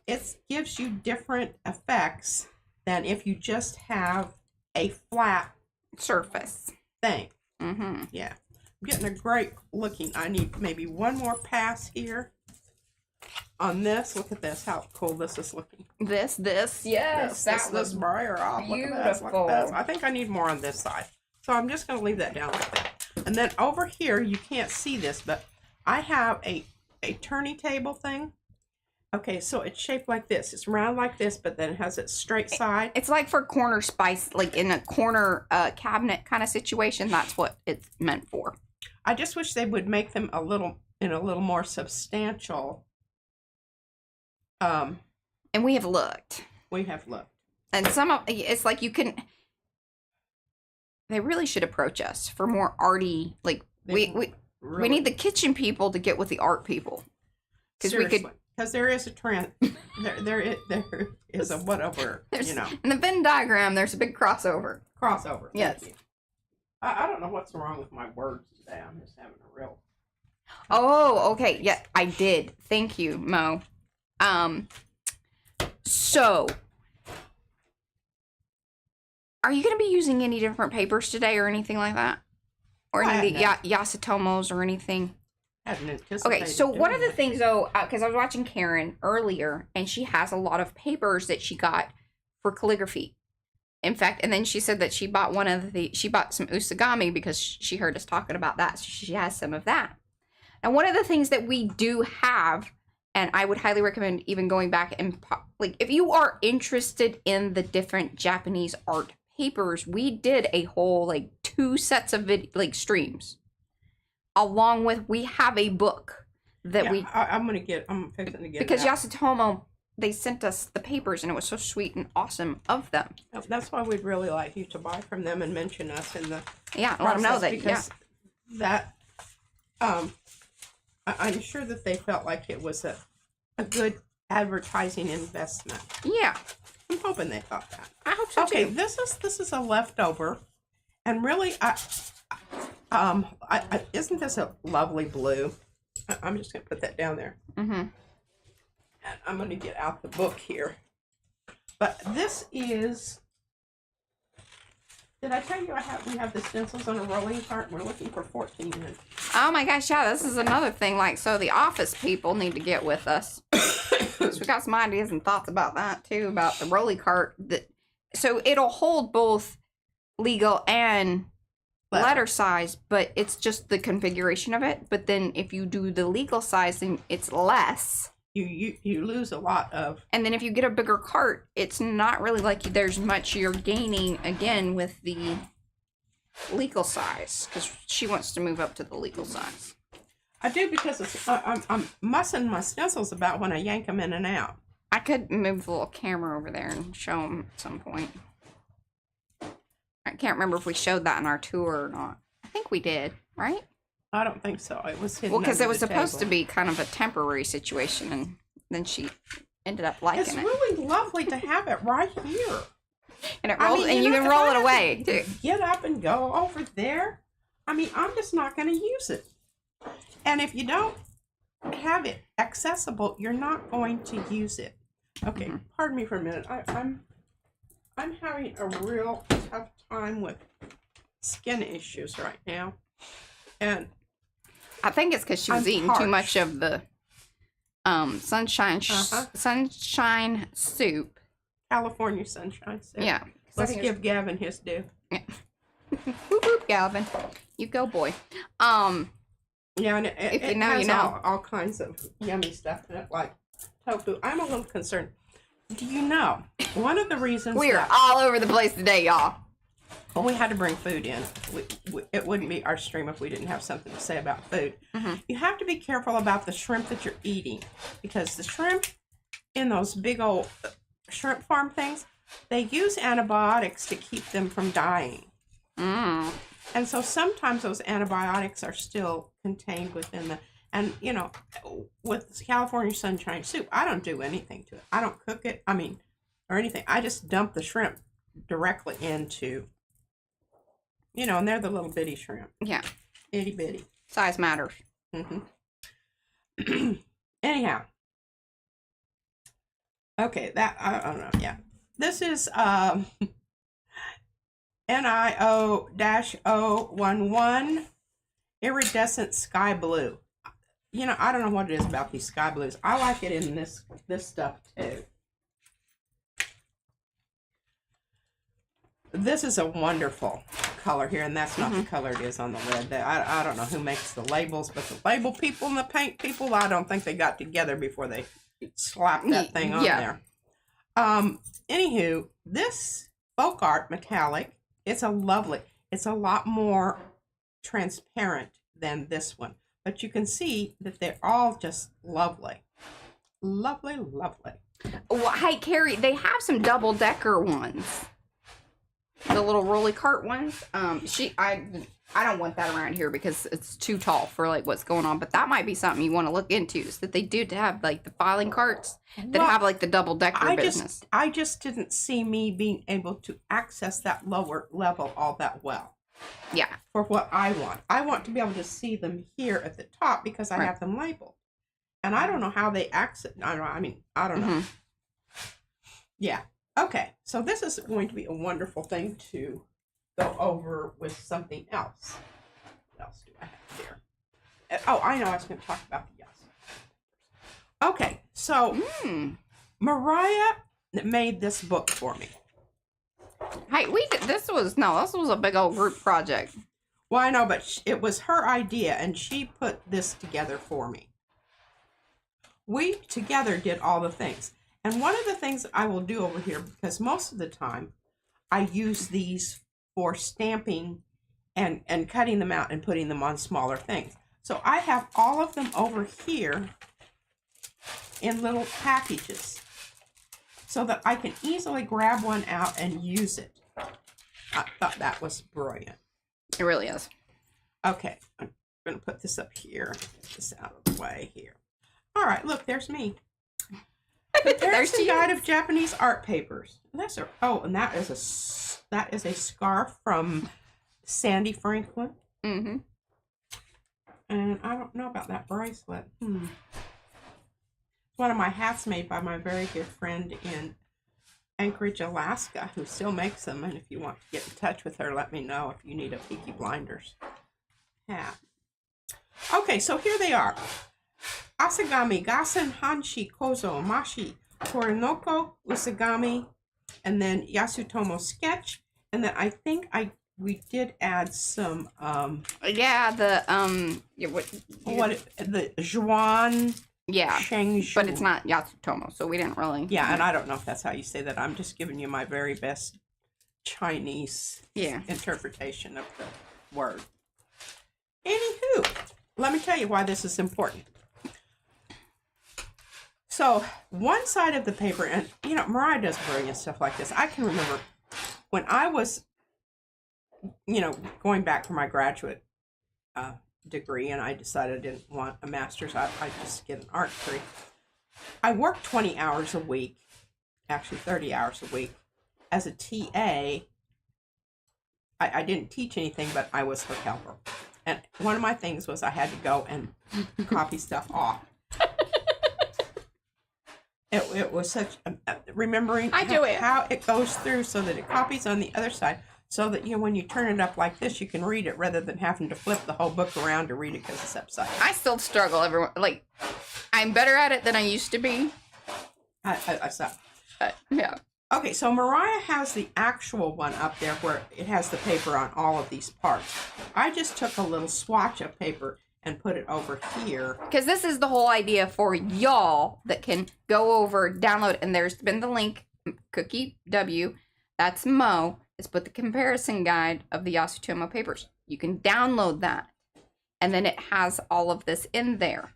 It gives you different effects than if you just have a flat Surface. thing. Mm-hmm. Yeah. I'm getting a great looking. I need maybe one more pass here on this. Look at this, how cool this is looking. Yes, that was brighter off. Look at this, look at this. I think I need more on this side. So I'm just going to leave that down like that. And then over here, you can't see this, but I have a turny table thing. Okay, so it's shaped like this. It's round like this, but then it has its straight side. It's like for corner spice, like in a corner cabinet kind of situation. That's what it's meant for. I just wish they would make them a little more substantial. And we have looked. We have looked. And some of it's like you can. They really should approach us for more arty. Like we need the kitchen people to get with the art people, because we could. Because there is a trend. there is a whatever. You know. In the Venn diagram, there's a big crossover. Crossover. Yes. I don't know what's wrong with my words today. I'm just having a real. Oh, okay. Yeah, I did. Thank you, Mo. So, are you going to be using any different papers today or anything like that? Or any of the Yasatomos or anything? Okay, so one of the things, though, because I was watching Karen earlier, and she has a lot of papers that she got for calligraphy. In fact, and then she said that she bought she bought some usagami because she heard us talking about that, so she has some of that. And one of the things that we do have, And I would highly recommend even going back and, like, if you are interested in the different Japanese art papers, we did a whole, like, 2 sets of streams. Along with, we have a book that I'm fixing to get because it out. Yasutomo, they sent us the papers, and it was so sweet and awesome of them. That's why we'd really like you to buy from them and mention us in the let them know that, because that I'm sure that they felt like it was a good advertising investment. Yeah. I'm hoping they thought that. I hope so Okay, too. this is a leftover, and really, isn't this a lovely blue? I'm just gonna put that down there. Mm-hmm. And I'm gonna get out the book here. But this is. Did I tell you we have the stencils on a rolling cart? We're looking for 14 minutes. Oh my gosh, yeah, this is another thing. Like, so the office people need to get with us. So we got some ideas and thoughts about that too, about the rolly cart. So it'll hold both legal and letter size, but it's just the configuration of it. But then if you do the legal size, then it's less. You lose a lot of. And then if you get a bigger cart, it's not really like there's much you're gaining again with the legal size, because she wants to move up to the legal size. I do, because I'm mussing my stencils about when I yank them in and out. I could move the little camera over there and show them at some point. I can't remember if we showed that in our tour or not. I think we did, right? I don't think so. It was hidden. Well, because it was under the supposed to table. be kind of a temporary situation, and then she ended up liking It's it. really lovely to have it right here. And it rolls, and you can roll it away too. Get up and go over there. I mean, I'm just not going to use it. And if you don't have it accessible, you're not going to use it. Okay, pardon me for a minute. I'm having a real tough time with skin issues right now, and I think it's because she was eating too much of the sunshine soup. California sunshine soup. Yeah. Let's give Gavin his due. Yeah. Whoop, whoop, Galvin. You go, boy. Yeah, and If you it know, has you know. all kinds of yummy stuff in it, like tofu. I'm a little concerned. Do you know one of the reasons We are all over the place today, y'all. well, we had to bring food in. It wouldn't be our stream if we didn't have something to say about food. You have to be careful about the shrimp that you're eating, because the shrimp in those big old shrimp farm things, they use antibiotics to keep them from dying. And so sometimes those antibiotics are still contained within the, and you know, with California sunshine soup, I don't do anything to it. I don't cook it, or anything. I just dump the shrimp directly into, and they're the little bitty shrimp. Yeah. Itty bitty. Size matters. Anyhow. Okay, that, I don't know, yeah. This is, NIO-011 iridescent sky blue. I don't know what it is about these sky blues. I like it in this stuff too. This is a wonderful color here, and that's not the color it is on the lid. I don't know who makes the labels, but the label people and the paint people, I don't think they got together before they slapped that thing on there. Anywho, this folk art metallic, it's a lot more transparent than this one. But you can see that they're all just lovely. Lovely, lovely. Well, hey, Carrie, they have some double-decker ones. The little rolly cart ones. I don't want that around here because it's too tall for like what's going on. But that might be something you want to look into. Is that they do have like the filing carts that have like the double-decker business. I just didn't see me being able to access that lower level all that well. Yeah. For what I want. I want to be able to see them here at the top because I have them labeled. And I don't know how they access. I don't know. Yeah. Okay. So this is going to be a wonderful thing to go over with something else. What else do I have here? Oh, I know I was going to talk about the yes. Okay. So Mariah made this book for me. Hey, this was a big old group project. Well, I know, but it was her idea, and she put this together for me. we together did all the things. And one of the things I will do over here, because most of the time I use these for stamping and cutting them out and putting them on smaller things. So I have all of them over here in little packages so that I can easily grab one out and use it. I thought that was brilliant. It really is. Okay, I'm going to put this up here. Get this out of the way here. All right, look, there's me. Comparison guide of Japanese art papers. And that's a, oh, and that is a scarf from Sandy Franklin. Mm-hmm. And I don't know about that bracelet. It's one of my hats made by my very good friend in Anchorage, Alaska, who still makes them. And if you want to get in touch with her, let me know if you need a Peaky Blinders hat. Okay, so here they are. Asagami, Gassen, Hanshi, Kozo, Mashi, Torinoko, Usagami, and then Yasutomo sketch. And then I think we did add some yeah, the the Juan Shengzhu. but it's not Yasutomo, so we didn't really. Yeah, and I don't know if that's how you say that. I'm just giving you my very best Chinese interpretation of the word. Anywho, let me tell you why this is important. So one side of the paper, and you know, Mariah does brilliant stuff like this. I can remember when I was, you know, going back for my graduate degree, and I decided I didn't want a master's. I just get an art degree. I worked 20 hours a week, actually 30 hours a week, as a TA. I didn't teach anything, but I was her helper. And one of my things was I had to go and copy stuff off. It was such remembering how it goes through so that it copies on the other side, so that, you know, when you turn it up like this, you can read it rather than having to flip the whole book around to read it because it's upside down. I still struggle. Like, I'm better at it than I used to be. I saw. Yeah. Okay, so Mariah has the actual one up there where it has the paper on all of these parts. I just took a little swatch of paper and put it over here. Because this is the whole idea for y'all that can go over, download, and there's been the link, Cookie W, that's Mo, it's put the comparison guide of the Yasutomo papers. You can download that, and then it has all of this in there.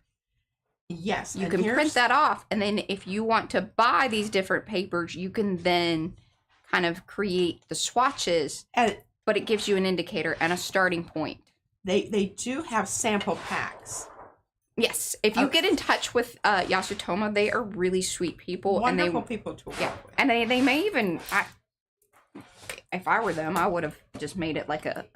Yes. You can print that off, and then if you want to buy these different papers, you can then kind of create the swatches, but it gives you an indicator and a starting point. They do have sample packs. Yes, if you get in touch with Yasutomo, they are really sweet people. Wonderful people to work with. And they may even, if I were them, I would have just made it like a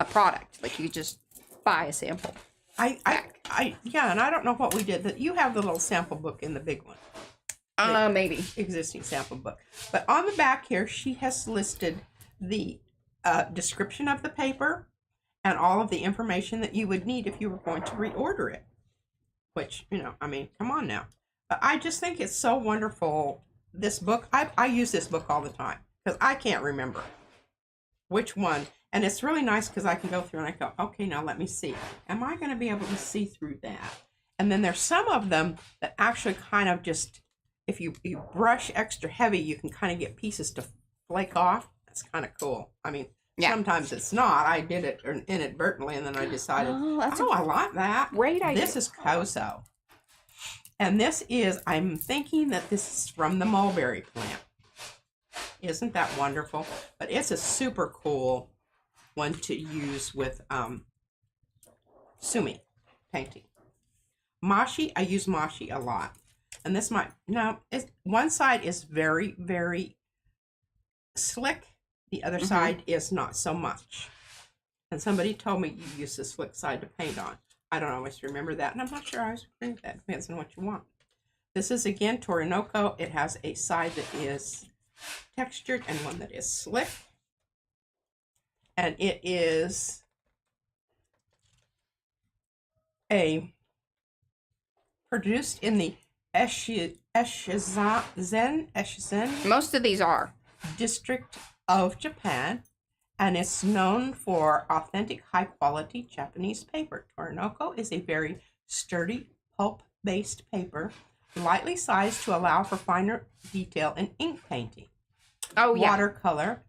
product. Like you just buy a sample. Yeah, and I don't know what we did. That you have the little sample book in the big one. Maybe. Existing sample book. But on the back here, she has listed the description of the paper and all of the information that you would need if you were going to reorder it. Which, you know, I mean, come on now. But I just think it's so wonderful. This book, I use this book all the time because I can't remember which one. And it's really nice because I can go through and I go, okay, now let me see. Am I going to be able to see through that? And then there's some of them that actually kind of just, if you brush extra heavy, you can kind of get pieces to flake off. That's kind of cool. I mean, sometimes it's not. I did it inadvertently, and then I decided, I like that. Great idea. This is Kozo. And this is, I'm thinking that this is from the mulberry plant. Isn't that wonderful? But it's a super cool one to use with sumi painting. Mashi, I use mashi a lot. And this might, one side is very, very slick. The other side is not so much. And somebody told me you use the slick side to paint on. I don't always remember that, and I'm not sure I always agree with that. Depends on what you want. This is, again, Torinoko. It has a side that is textured and one that is slick. And it is produced in the Eshizen Most of these are. district of Japan, and it's known for authentic high-quality Japanese paper. Torinoko is a very sturdy pulp-based paper lightly sized to allow for finer detail in ink painting. Oh, yeah. Watercolor,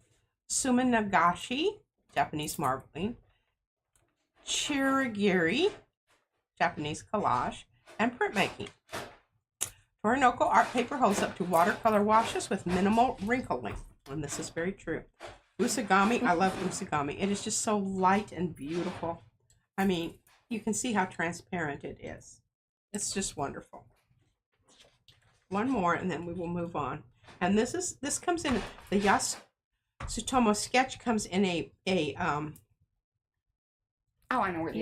suminagashi, Japanese marbling, chirigiri, Japanese collage, and printmaking. Torinoco art paper holds up to watercolor washes with minimal wrinkling. And this is very true. Usagami, I love usagami. It is just so light and beautiful. I mean, you can see how transparent it is. It's just wonderful. One more and then we will move on. And this comes in, the Yasutomo sketch comes in oh, I know where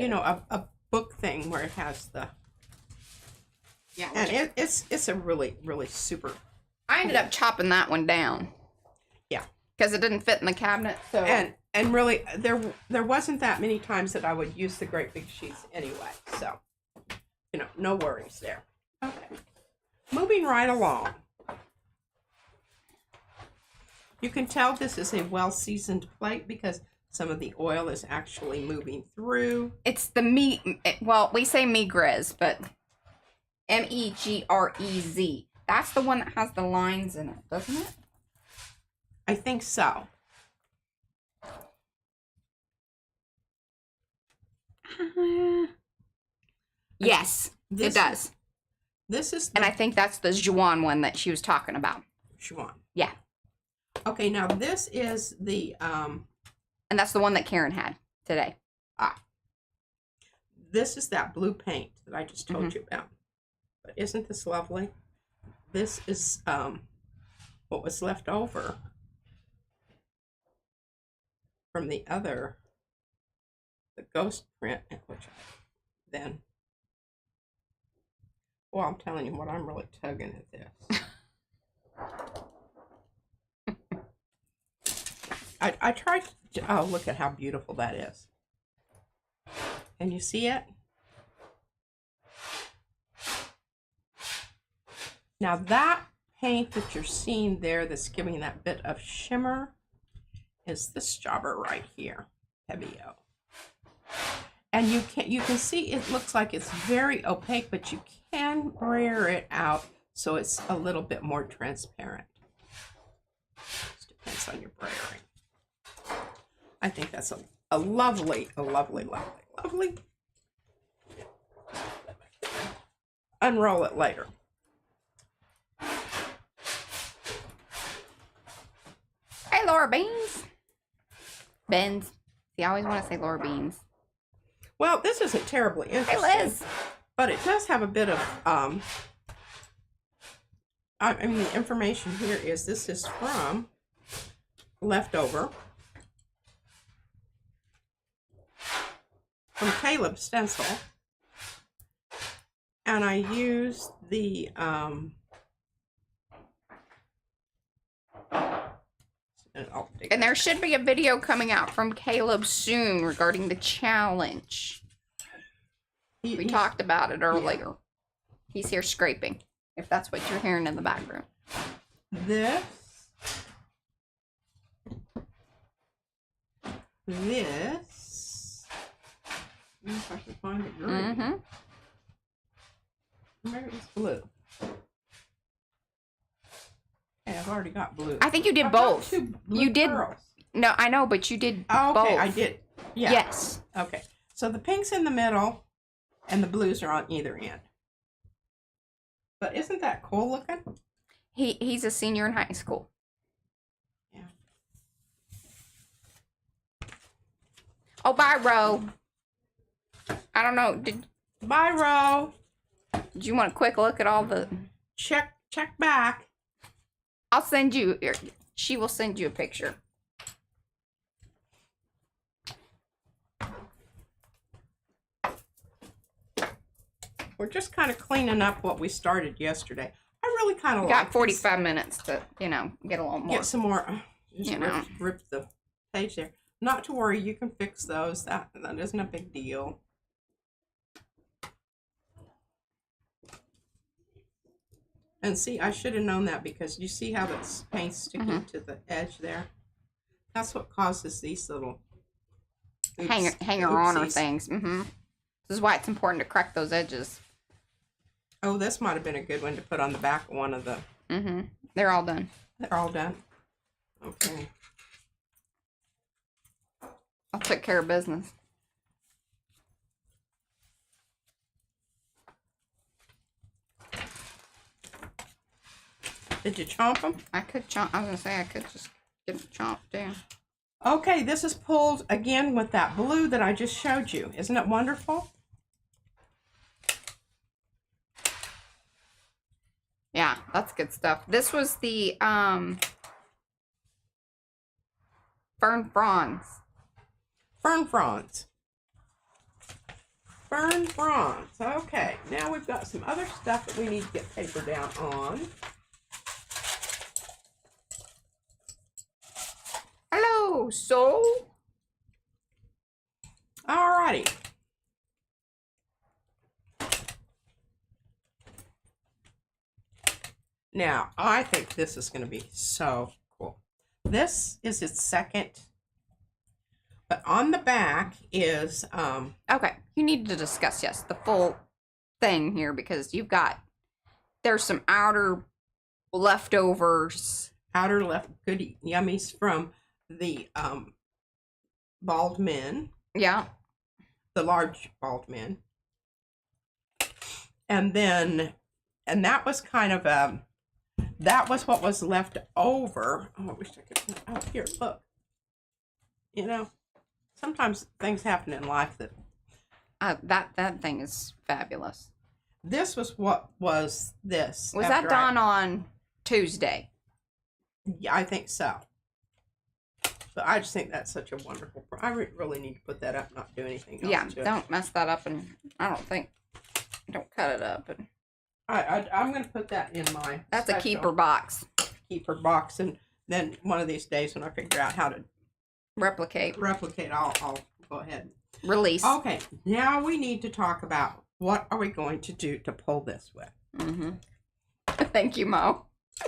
a book thing where it has the, yeah. And it's a really, really super. I ended up chopping that one down. Yeah. Because it didn't fit in the cabinet. So and really there wasn't that many times that I would use the great big sheets anyway. So, no worries there. Okay. Moving right along. You can tell this is a well-seasoned plate because some of the oil is actually moving through. It's the meat. Well, we say migrez, but Megrez. That's the one that has the lines in it, doesn't it? I think so. Yes, it does. This is, and I think that's the Juan one that she was talking about. Juan. Yeah. Okay, now this is the and that's the one that Karen had today. This is that blue paint that I just told you about. But isn't this lovely? This is what was left over from the ghost print, which then, well, I'm telling you what, I'm really tugging at this. I tried to, oh, look at how beautiful that is. Can you see it? Now that paint that you're seeing there that's giving that bit of shimmer is this jobber right here, Hebio. And you can see it looks like it's very opaque, but you can brayer it out so it's a little bit more transparent. Just depends on your brayering. I think that's a lovely. Unroll it later. Hey, Laura Beans. Benz. See, I always want to say Laura Beans. Well, this isn't terribly interesting. Hey, Liz. But it does have a bit of, I mean, the information here is this is from leftover from Caleb's stencil. And I used the, and there should be a video coming out from Caleb soon regarding the challenge. We talked about it earlier. Yeah. He's here scraping, if that's what you're hearing in the background. This. I if I can find it green. Maybe it's blue. Hey, I've already got blue. I think you did both. You did. Pearls. No, I know, but you did both. Okay, I did. Yeah. Yes. Okay. So the pink's in the middle, and the blues are on either end. But isn't that cool looking? He's a senior in high school. Yeah. Oh, bye, Ro. I don't know. Bye, Ro. Do you want a quick look at all the... Check back. I'll send you... She will send you a picture. We're just kind of cleaning up what we started yesterday. I really kind of got 45 minutes to, get a little more. Get some more. Just rip the page there. Not to worry, you can fix those. That isn't a big deal. And see, I should have known that because you see how the paint's sticking to the edge there? That's what causes these little hanger-on things. This is why it's important to correct those edges. Oh, this might have been a good one to put on the back of one of the... Mm-hmm. They're all done. They're all done? Okay. I'll take care of business. Did you chomp them? I could chomp. I was going to say I could just get them chomped down. Okay, this is pulled again with that blue that I just showed you. Isn't it wonderful? Yeah, that's good stuff. This was the fern fronds. Fern fronds. Fern fronds. Okay, now we've got some other stuff that we need to get paper down on. Hello, soul. Alrighty. Now, I think this is going to be so cool. This is its second, but on the back is, Okay, you need to discuss, yes, the full thing here because you've got, there's some outer leftovers. outer left goody yummies from the bald men, Yeah. the large bald men. And then, and that was kind of that was what was left over. Oh, I wish I could, oh, here, look. You know, sometimes things happen in life that. That thing is fabulous. This was what was this. Was that done on Tuesday? Yeah, I think so. But I just think that's such a wonderful. I really need to put that up, not do anything else. Yeah, to it. don't mess that up, and don't cut it up. And I'm going to put that in my. that's a special keeper box. keeper box, and then one of these days when I figure out how to Replicate. I'll go ahead. Release. Okay, now we need to talk about what are we going to do to pull this with. Mm-hmm. Thank you, Mo.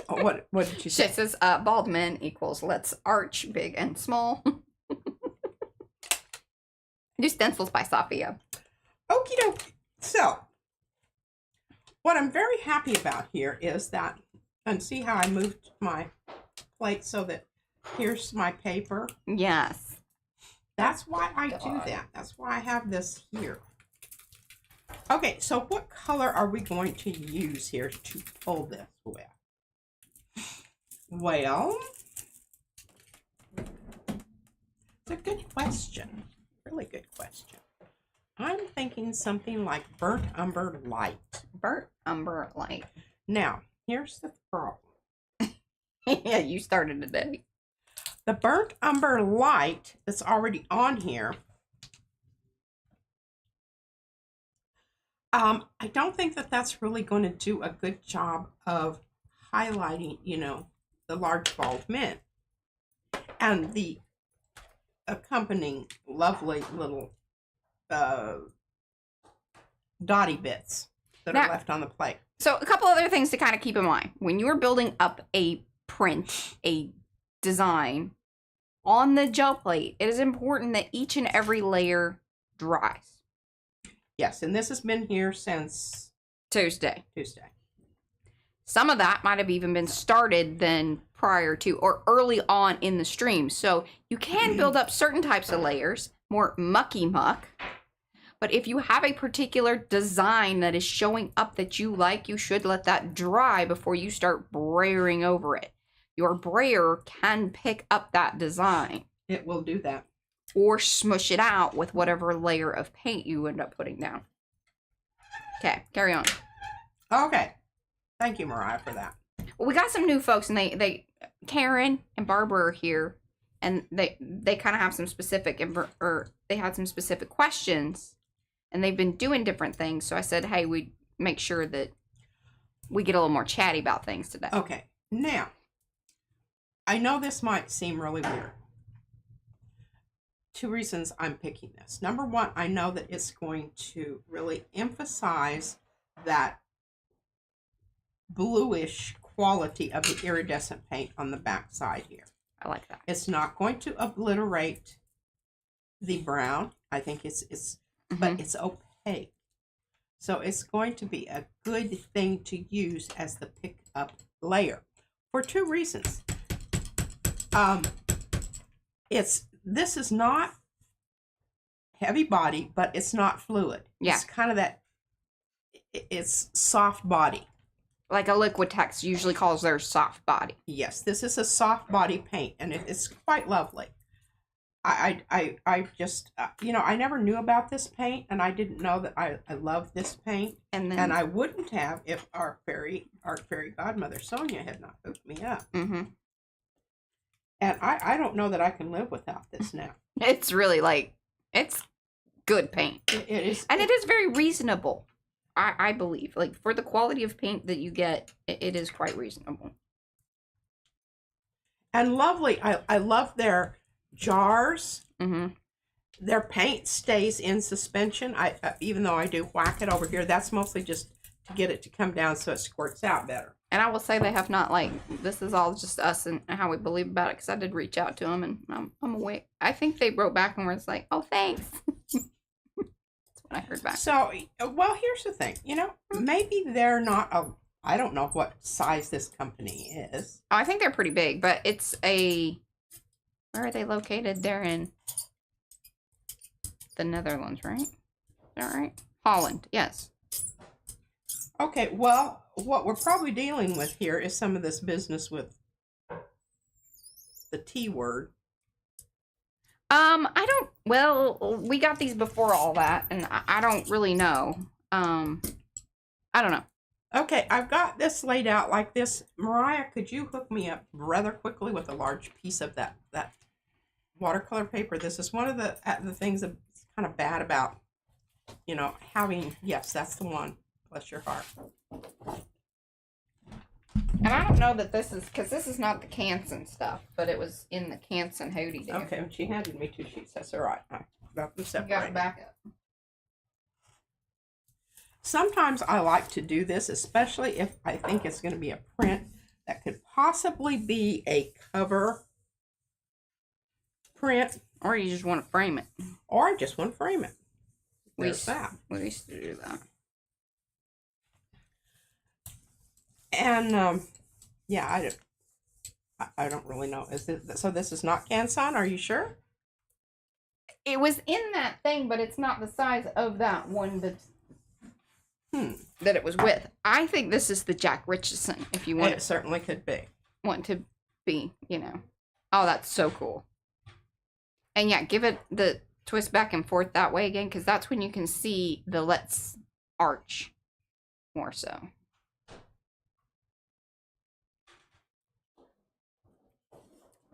Oh, what did you say? It says bald men equals let's arch big and small. New stencils by Sophia. Okie dokie. So, what I'm very happy about here is that, and see how I moved my plate so that here's my paper. Yes. That's why I do that. That's why I have this here. Okay, so what color are we going to use here to pull this with? Well, it's a good question. Really good question. I'm thinking something like burnt umber light. Burnt umber light. Now, here's the problem. Yeah, you started today. The burnt umber light that's already on here, I don't think that that's really going to do a good job of highlighting, you know, the large bald men and the accompanying lovely little dotty bits that are left on the plate. So a couple other things to kind of keep in mind. When you are building up a print, a design on the gel plate, it is important that each and every layer dries. Yes, and this has been here since Tuesday. Some of that might have even been started then prior to or early on in the stream. So you can build up certain types of layers, more mucky muck. But if you have a particular design that is showing up that you like, you should let that dry before you start brayering over it. Your brayer can pick up that design. It will do that. Or smush it out with whatever layer of paint you end up putting down. Okay, carry on. Okay. Thank you, Mariah, for that. Well, we got some new folks, and they Karen and Barbara are here, and they kind of have some specific, or they had some specific questions, and they've been doing different things. So I said, hey, we make sure that we get a little more chatty about things today. Okay. Now, I know this might seem really weird. 2 reasons I'm picking this. Number one, I know that it's going to really emphasize that bluish quality of the iridescent paint on the back side here. I like that. It's not going to obliterate the brown. I think it's but it's opaque. So it's going to be a good thing to use as the pickup layer for two reasons. This is not heavy body, but it's not fluid. Yeah. It's kind of that, it's soft body. Like a Liquitex usually calls theirs soft body. Yes, this is a soft body paint, and it's quite lovely. I just, I never knew about this paint, and I didn't know that I love this paint. And I wouldn't have if our fairy godmother, Sonia, had not hooked me up. Mm-hmm. And I don't know that I can live without this now. It's really it's good paint. It is. And it is very reasonable, I believe. Like, for the quality of paint that you get, it is quite reasonable. And lovely. I love their jars. Mm-hmm. Their paint stays in suspension. Even though I do whack it over here, that's mostly just to get it to come down so it squirts out better. And I will say they have not, this is all just us and how we believe about it, because I did reach out to them, and I'm awake. I think they wrote back and was like, oh, thanks. That's what I heard back. So, well, here's the thing. Maybe they're not I don't know what size this company is. I think they're pretty big, but it's where are they located? They're in the Netherlands, right? Is that right? Holland, yes. Okay, well, what we're probably dealing with here is some of this business with the T word. We got these before all that, and I don't really know. I don't know. Okay, I've got this laid out like this. Mariah, could you hook me up rather quickly with a large piece of that watercolor paper? This is one of the things that's kind of bad about, having, yes, that's the one. Bless your heart. And I don't know that this is, because this is not the Canson stuff, but it was in the Canson hoodie there. Okay, and she handed me 2 sheets. That's all right. I got them separated. You got it back up. Sometimes I like to do this, especially if I think it's going to be a print that could possibly be a cover print. Or you just want to frame it. Or I just want to frame it. We used to do that. And yeah, I don't really know. So this is not Canson? Are you sure? It was in that thing, but it's not the size of that one that it was with. I think this is the Jack Richardson. If you want, it certainly could be. Want to be, Oh, that's so cool. And yeah, give it the twist back and forth that way again, because that's when you can see the Let's arch more so.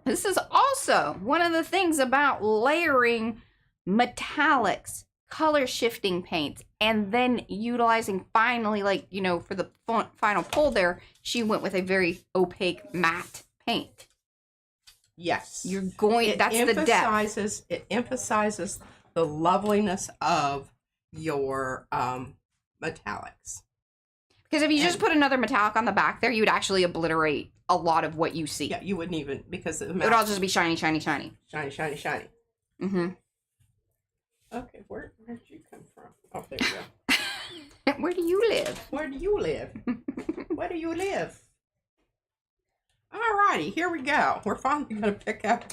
This is also one of the things about layering metallics, color shifting paints, and then utilizing finally, for the final pull there, she went with a very opaque matte paint. Yes. That's the depth. It emphasizes the loveliness of your metallics. Because if you just put another metallic on the back there, you would actually obliterate a lot of what you see. Yeah, you wouldn't even, because it would all just be shiny, shiny, shiny. Shiny, shiny, shiny. Mm-hmm. Okay, where did you come from? Oh, there you go. Where do you live? Where do you live? Where do you live? Alrighty, here we go. We're finally going to pick up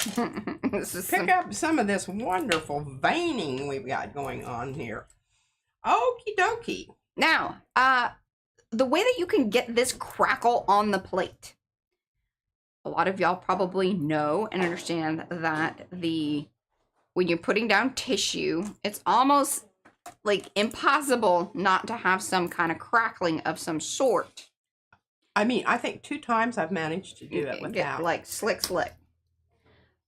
some of this wonderful veining we've got going on here. Okie dokie. Now, the way that you can get this crackle on the plate. A lot of y'all probably know and understand that when you're putting down tissue, it's almost impossible not to have some kind of crackling of some sort. I mean, I think 2 times I've managed to do it without. Get slick.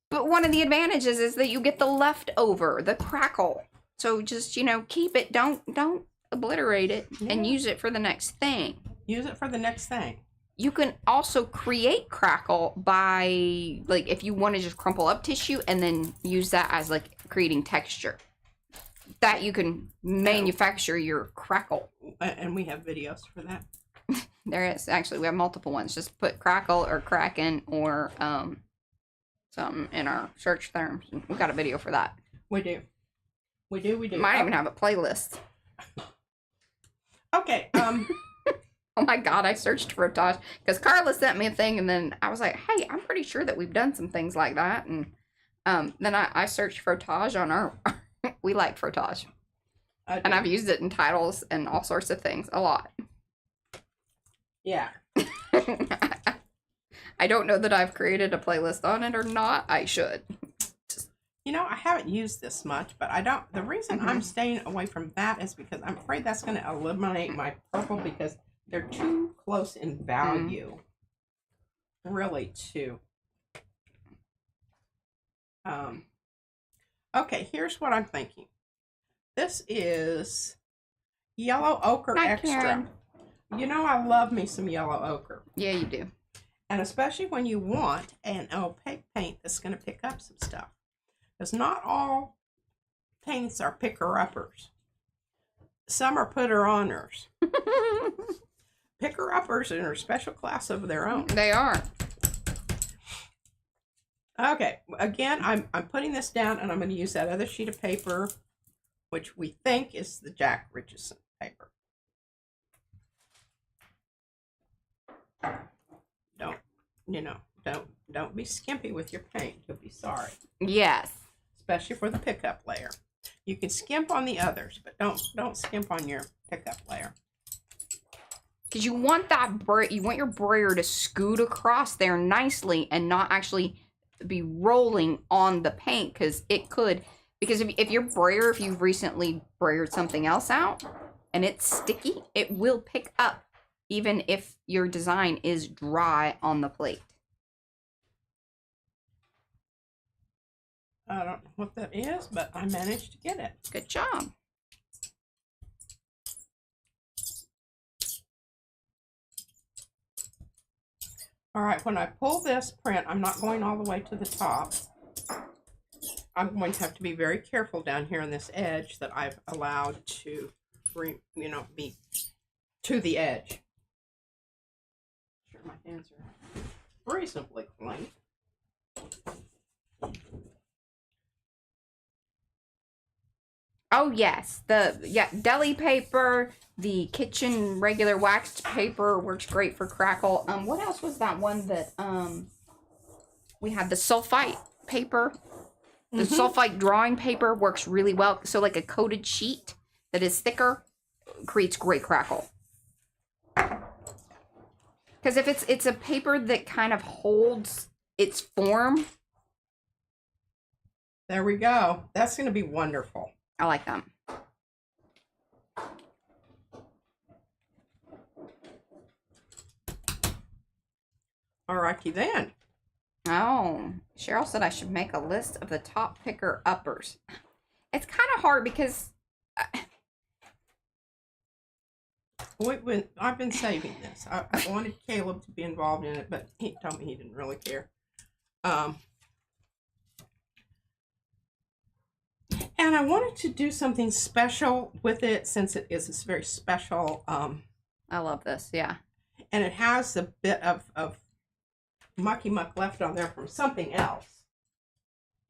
But one of the advantages is that you get the leftover, the crackle. So just, keep it. Don't obliterate it and use it for the next thing. Use it for the next thing. You can also create crackle by, if you want to just crumple up tissue and then use that as, creating texture. That you can manufacture your crackle. And we have videos for that. There is. Actually, we have multiple ones. Just put crackle or kraken or something in our search terms. We've got a video for that. We do. Might even have a playlist. Okay. Oh my God, I searched frottage because Carla sent me a thing, and then I was like, hey, I'm pretty sure that we've done some things like that. And then I searched frottage on our, we like frottage. And I've used it in titles and all sorts of things a lot. Yeah. I don't know that I've created a playlist on it or not. I should. You know, I haven't used this much, but I don't. The reason I'm staying away from that is because I'm afraid that's going to eliminate my purple because they're too close in value. Really, too. Okay, here's what I'm thinking. This is yellow ochre extra. Karen. You know, I love me some yellow ochre. Yeah, you do. And especially when you want an opaque paint that's going to pick up some stuff. Because not all paints are picker-uppers. Some are putter-oners. Picker-uppers are a special class of their own. They are. Okay, again, I'm putting this down, and I'm going to use that other sheet of paper, which we think is the Jack Richardson paper. Don't be skimpy with your paint. You'll be sorry. Yes. Especially for the pickup layer. You can skimp on the others, but don't skimp on your pickup layer. Because you want you want your brayer to scoot across there nicely and not actually be rolling on the paint, because it could. Because if your brayer, if you've recently brayered something else out and it's sticky, it will pick up even if your design is dry on the plate. I don't know what that is, but I managed to get it. Good job. All right, when I pull this print, I'm not going all the way to the top. I'm going to have to be very careful down here on this edge that I've allowed to, be to the edge. Sure, my hands are reasonably clean. Oh yes, deli paper, the kitchen regular waxed paper works great for crackle. What else was that one that we had? The sulfite paper. The sulfite drawing paper works really well. So like a coated sheet that is thicker creates great crackle. Because if it's a paper that kind of holds its form. There we go. That's going to be wonderful. I like them. Alrighty then. Oh, Cheryl said I should make a list of the top picker uppers. It's kind of hard because I've been saving this. I wanted Caleb to be involved in it, but he told me he didn't really care. And I wanted to do something special with it since it is this very special. I love this, yeah. And it has a bit of mucky muck left on there from something else.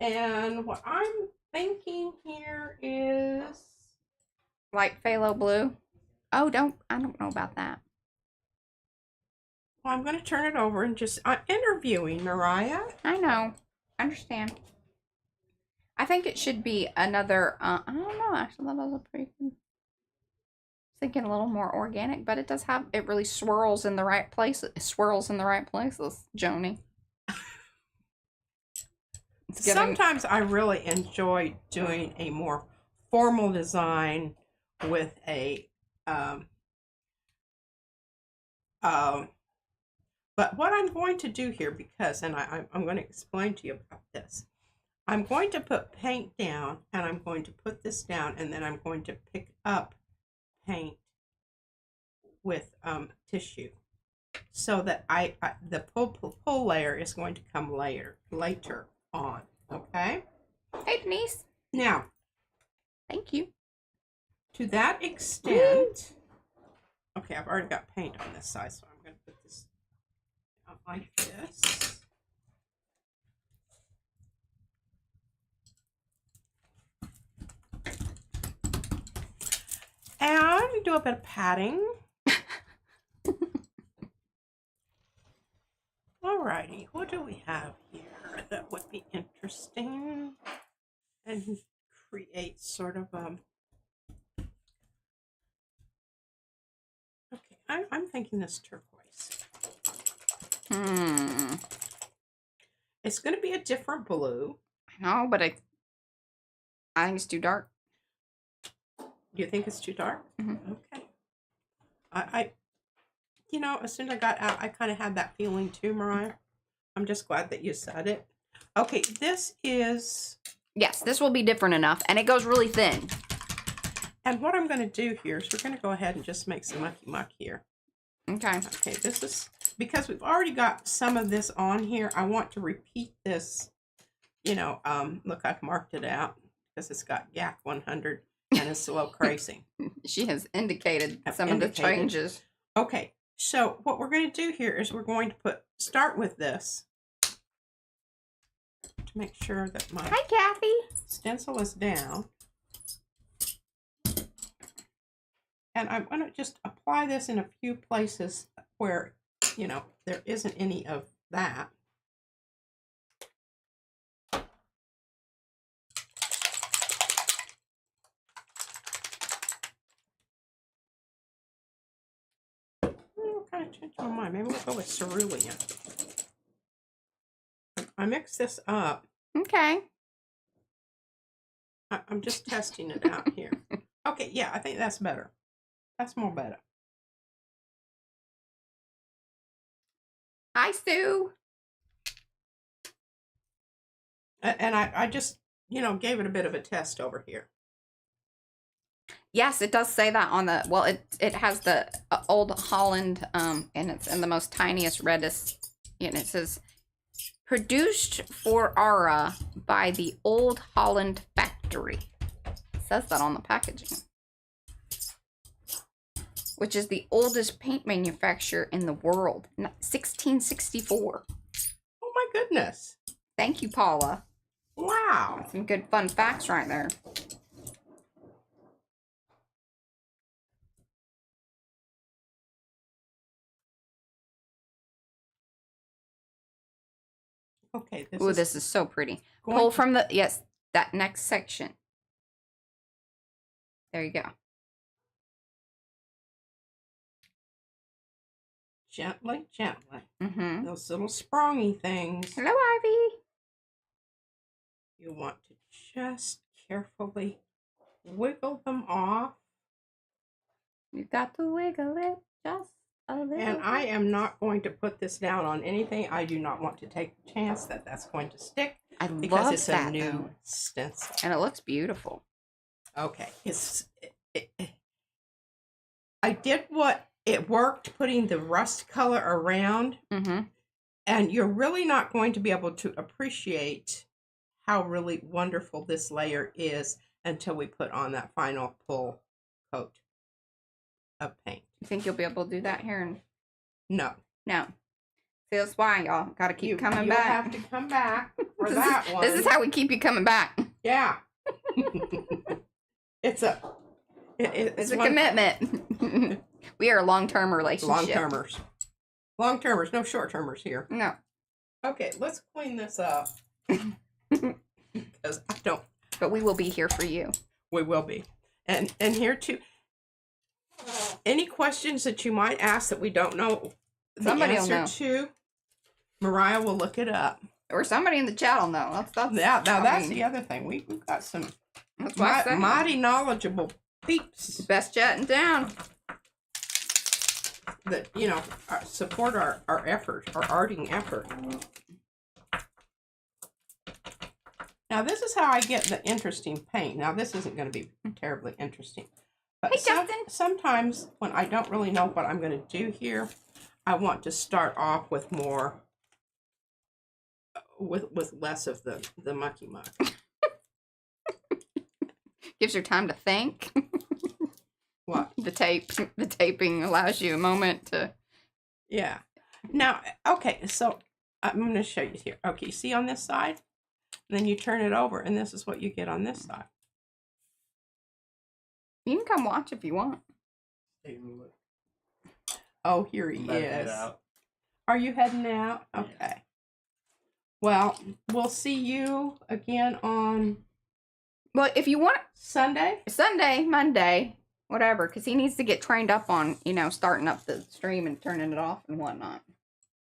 And what I'm thinking here is Like phthalo blue. Oh, I don't know about that. Well, I'm going to turn it over and I'm interviewing Mariah. I know. I understand. I think it should be another, I don't know, actually, that was a pretty good. Thinking a little more organic, but it really swirls in the right places. It swirls in the right places, Joni. Sometimes I really enjoy doing a more formal design with a, but what I'm going to do here, because, and I'm going to explain to you about this. I'm going to put paint down, and I'm going to put this down, and then I'm going to pick up paint with tissue, so that the pull layer is going to come later on. Okay. Hey, Denise. Now, thank you. To that extent, okay, I've already got paint on this side, so I'm going to put this out like this. And going to do a bit of padding. Alrighty, what do we have here that would be interesting and create sort of okay, I'm thinking this turquoise. It's going to be a different blue. I know, but I think it's too dark. You think it's too dark? Mm-hmm. Okay. I you know, as soon as I got out, I kind of had that feeling too, Mariah. I'm just glad that you said it. Okay, this is... Yes, this will be different enough, and it goes really thin. And what I'm going to do here is we're going to go ahead and just make some mucky muck here. Okay. Okay, this is... Because we've already got some of this on here, I want to repeat this. You know, look, I've marked it out because it's got GAC 100 and it's slow crazy. She has indicated some of the changes. Okay, so what we're going to do here is we're going to start with this to make sure that my Hi, Kathy. stencil is down. And I'm going to just apply this in a few places where, you know, there isn't any of that. Kind of change my mind. Maybe we'll go with cerulean. I mix this up. Okay. I'm just testing it out here. Okay, yeah, I think that's better. That's more better. Hi, Sue. And I just, you know, gave it a bit of a test over here. Yes, it does say that on the, well, it has the Old Holland, and it's in the most tiniest, reddest, and it says, produced for Ara by the Old Holland Factory. It says that on the packaging. Which is the oldest paint manufacturer in the world, 1664. Oh my goodness. Thank you, Paula. Wow. Some good fun facts right there. Okay. Ooh, this is so pretty. Pull from the, yes, that next section. There you go. Gently, gently. Mm-hmm. Those little sprongy things. Hello, Ivy. You want to just carefully wiggle them off. You got to wiggle it just a little. And I am not going to put this down on anything. I do not want to take the chance that that's going to stick. Because love it's that, a new stencil. And it looks beautiful. Okay. I did what it worked, putting the rust color around. Mm-hmm. And you're really not going to be able to appreciate how really wonderful this layer is until we put on that final full coat of paint. You think you'll be able to do that here? And No. no. See, that's why y'all got to keep coming back. You have to come back for that one. This is how we keep you coming back. Yeah. It's a commitment. We are a long-term relationship. Long-termers. Long-termers, no short-termers here. No. Okay, let's clean this up. Because I don't. But we will be here for you. We will be. And here too. Any questions that you might ask that we don't know the answer to, Mariah will look it up. Or somebody in the chat will know. That's the other thing. We've got some mighty knowledgeable peeps. Best chat in town. That, you know, support our effort, our arting effort. Now, this is how I get the interesting paint. Now, this isn't going to be terribly interesting. But hey, Justin. Sometimes when I don't really know what I'm going to do here, I want to start off with more, with less of the mucky muck. Gives her time to think. What? The taping allows you a moment to. Yeah. Now, okay, so I'm going to show you here. Okay, you see on this side? And then you turn it over, and this is what you get on this side. You can come watch if you want. Taking Oh, here he is. Are you heading out? Okay. Yes. Well, we'll see you again on Well, if you want Sunday. Sunday, Monday, whatever, because he needs to get trained up on, you know, starting up the stream and turning it off and whatnot.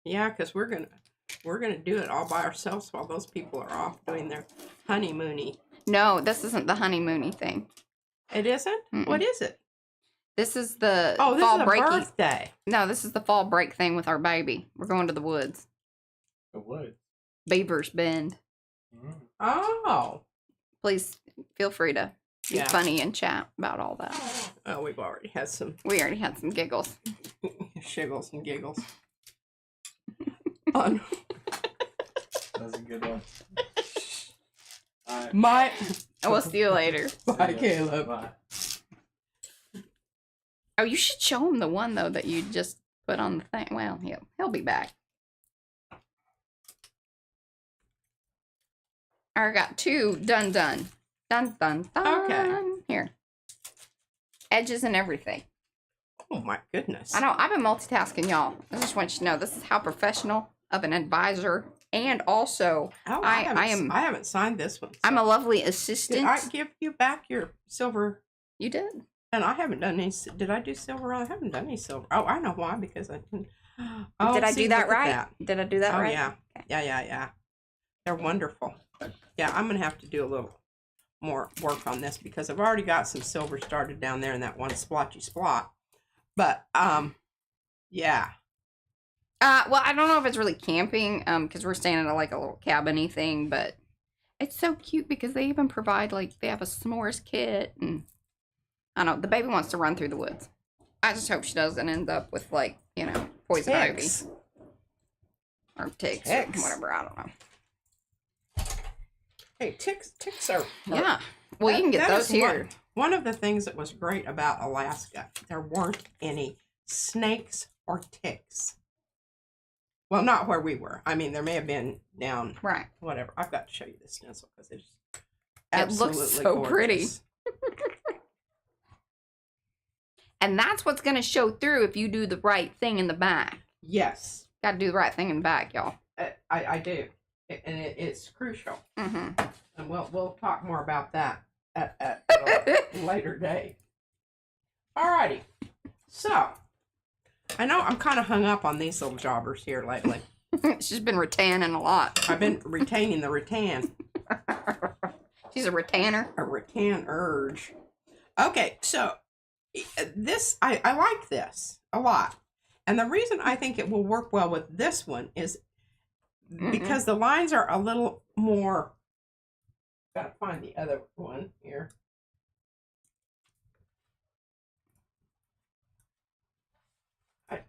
Yeah, because we're gonna do it all by ourselves while those people are off doing their honeymoony. No, this isn't the honeymoony thing. It isn't? Mm-mm. What is it? This is the Oh, this fall is a breaky. birthday. No, this is the fall break thing with our baby. We're going to the woods. The wood. Beaver's Bend. Oh. Please feel free to be Yeah. funny and chat about all that. Oh, we've already had some We already had some giggles. shiggles and giggles. On That was a good one. Alright. my We'll see you later. Bye, See ya. Caleb. Bye. Oh, you should show him the one though that you just put on the thing. Well, he'll be back. I got two done. Dun dun dun. Okay. Here. Edges and everything. Oh my goodness. I know I've been multitasking, y'all. I just want you to know this is how professional of an advisor, and also Oh, I haven't signed this one. I'm so- a lovely Did assistant. I give you back your silver? You did. And I haven't done any. Did I do silver? I haven't done any silver. Oh, I know why, because I didn't. Oh, Did I see, do that look at right? that. Did I do that Oh right? yeah. Okay. Yeah. They're wonderful. Yeah, I'm gonna have to do a little more work on this because I've already got some silver started down there in that one splotchy splot. But yeah. Well, I don't know if it's really camping, because we're staying at like a little cabin-y thing, but it's so cute because they even provide like they have a s'mores kit, and I don't know, the baby wants to run through the woods. I just hope she doesn't end up with like, you know, poison Ticks. ivy or ticks Ticks. or whatever. I don't know. Hey, ticks are. Yeah. Well, you can get that those is here. One of the things that was great about Alaska, there weren't any snakes or ticks. Well, not where we were. I mean, there may have been down, Right. whatever. I've got to show you this stencil because it's It looks absolutely so pretty. gorgeous. And that's what's going to show through if you do the right thing in the back. Yes, Got to do the right thing in the back, y'all. I do, and it's crucial. Mm-hmm. And we'll talk more about that at a later date. Alrighty, so I know I'm kind of hung up on these little jobbers here lately. She's been rattanning a lot. I've been retaining the rattan. She's a rattaner. A rattan urge. Okay, so this I like this a lot, and the reason I think it will work well with this one is because the lines are a little more. Gotta find the other one here.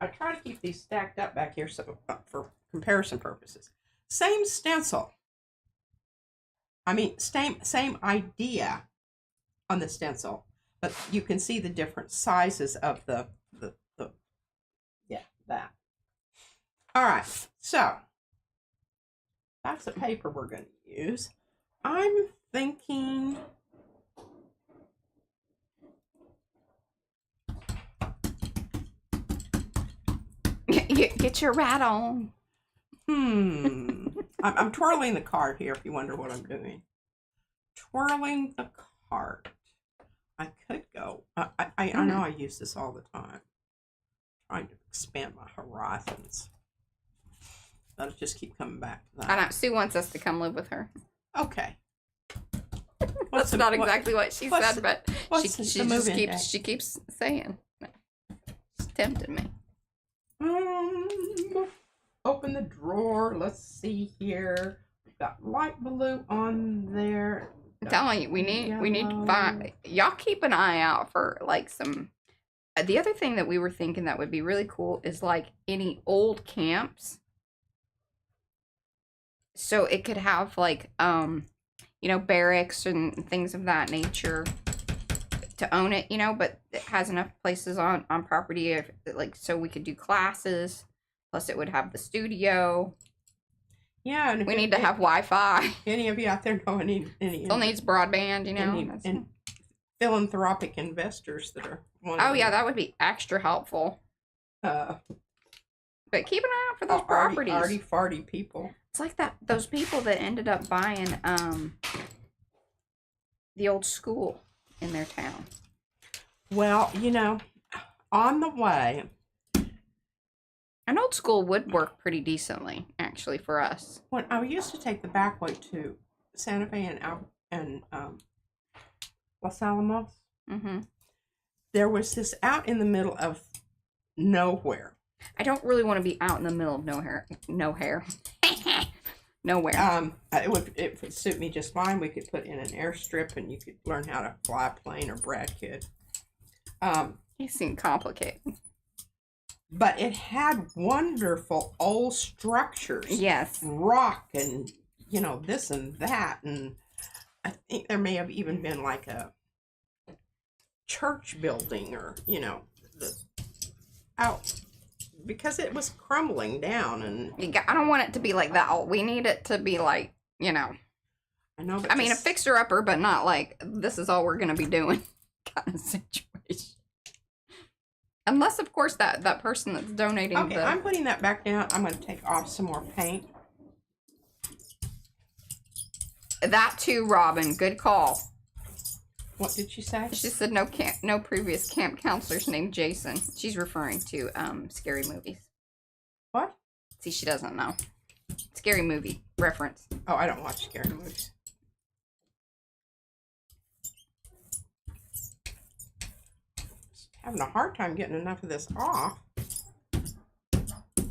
I try to keep these stacked up back here so for comparison purposes. Same stencil. I mean, same idea on the stencil, but you can see the different sizes of the yeah, that. All right, so that's the paper we're going to use. I'm thinking Get your rat on. I'm twirling the card here if you wonder what I'm doing. Twirling the card. I could go. I know I use this all the time. Trying to expand my horizons. I'll just keep coming back to that. I know. Sue wants us to come live with her. Okay. That's not exactly what she said, but what's she the just move-in keeps day? she keeps saying. She's tempting me. Open the drawer. Let's see here. We've got light blue on there. I'm telling you, we need to find. Y'all keep an eye out for like some. The other thing that we were thinking that would be really cool is like any old camps. So it could have like you know, barracks and things of that nature to own it, you know, but it has enough places on property if, like, so we could do classes. Plus it would have the studio. Yeah, and if We need to have Wi-Fi. any of you out there know any Still needs broadband, you know. and philanthropic investors that are one. Oh yeah, that would be extra helpful. Uh, But keep an eye out for those arty, properties. arty farty people. It's like those people that ended up buying the old school in their town. Well, you know, on the way. An old school would work pretty decently, actually, for us. When I used to take the back way to Santa Fe and Los Alamos, there was this out in the middle of nowhere. I don't really want to be out in the middle of nowhere. Nowhere. It would suit me just fine. We could put in an airstrip, and you could learn how to fly a plane, or Brad could. You seem complicated. But it had wonderful old structures. Yes. Rock and, you know, this and that. And I think there may have even been like a church building, or, you know, because it was crumbling down. And I don't want it to be like that. We need it to be like, you know. I know. But I mean, a fixer-upper, but not like, this is all we're going to be doing kind of situation. Unless, of course, that person that's donating. Okay, I'm putting that back down. I'm going to take off some more paint. That too, Robin. Good call. What did she say? She said no previous camp counselors named Jason. She's referring to scary movies. What? See, she doesn't know. Scary movie reference. Oh, I don't watch scary movies. Having a hard time getting enough of this off.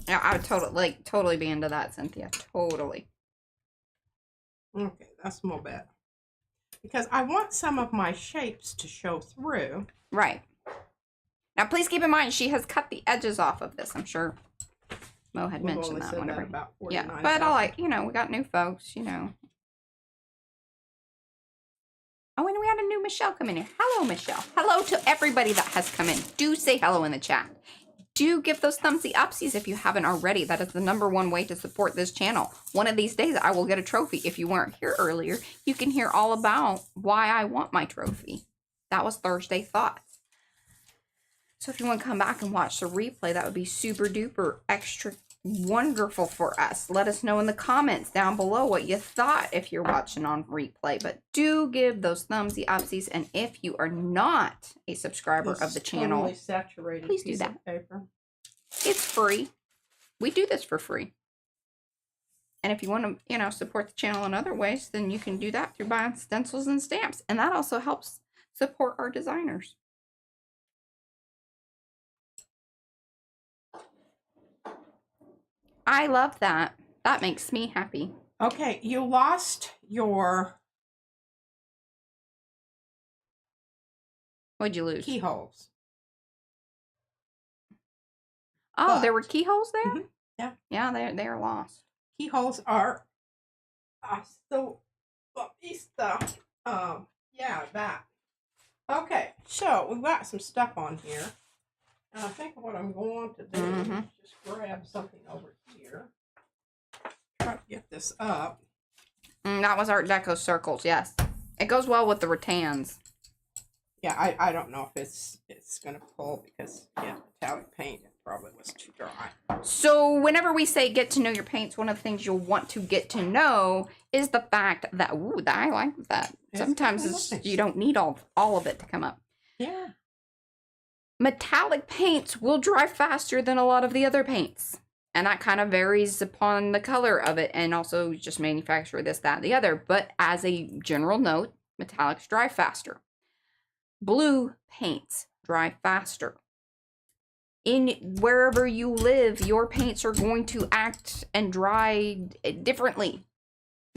Yeah, I would totally be into that, Cynthia. Totally. Okay, that's more better. Because I want some of my shapes to show through. Right. Now, please keep in mind, she has cut the edges off of this. I'm sure Mo had mentioned that whenever. About yeah, but we got new folks, you know. Oh, and we had a new Michelle come in here. Hello, Michelle. Hello to everybody that has come in. Do say hello in the chat. Do give those thumbsy upsies if you haven't already. That is the #1 way to support this channel. One of these days, I will get a trophy. If you weren't here earlier, you can hear all about why I want my trophy. That was Thursday Thoughts. So if you want to come back and watch the replay, that would be super duper extra wonderful for us. Let us know in the comments down below what you thought if you're watching on replay. But do give those thumbsy upsies, and if you are not a subscriber of the channel, totally saturated please do piece that. of paper. It's free. We do this for free. And if you want to, you know, support the channel in other ways, then you can do that through buying stencils and stamps. And that also helps support our designers. I love that. That makes me happy. Okay, you lost your What'd you lose? keyholes. Oh, there were keyholes there? Mm-hmm. Yeah. Yeah, they're lost. Keyholes are still yeah, that. Okay, so we've got some stuff on here. And I think what I'm going to do is just grab something over here. Try to get this up. That was Art Deco circles, yes. It goes well with the rattans. Yeah, I don't know if it's going to pull because, yeah, metallic paint probably was too dry. So whenever we say get to know your paints, one of the things you'll want to get to know is the fact that, I like that. Sometimes you don't need all of it to come up. Yeah. Metallic paints will dry faster than a lot of the other paints. And that kind of varies upon the color of it and also just manufacturer this, that, and the other. But as a general note, metallics dry faster. Blue paints dry faster. In wherever you live, your paints are going to act and dry differently.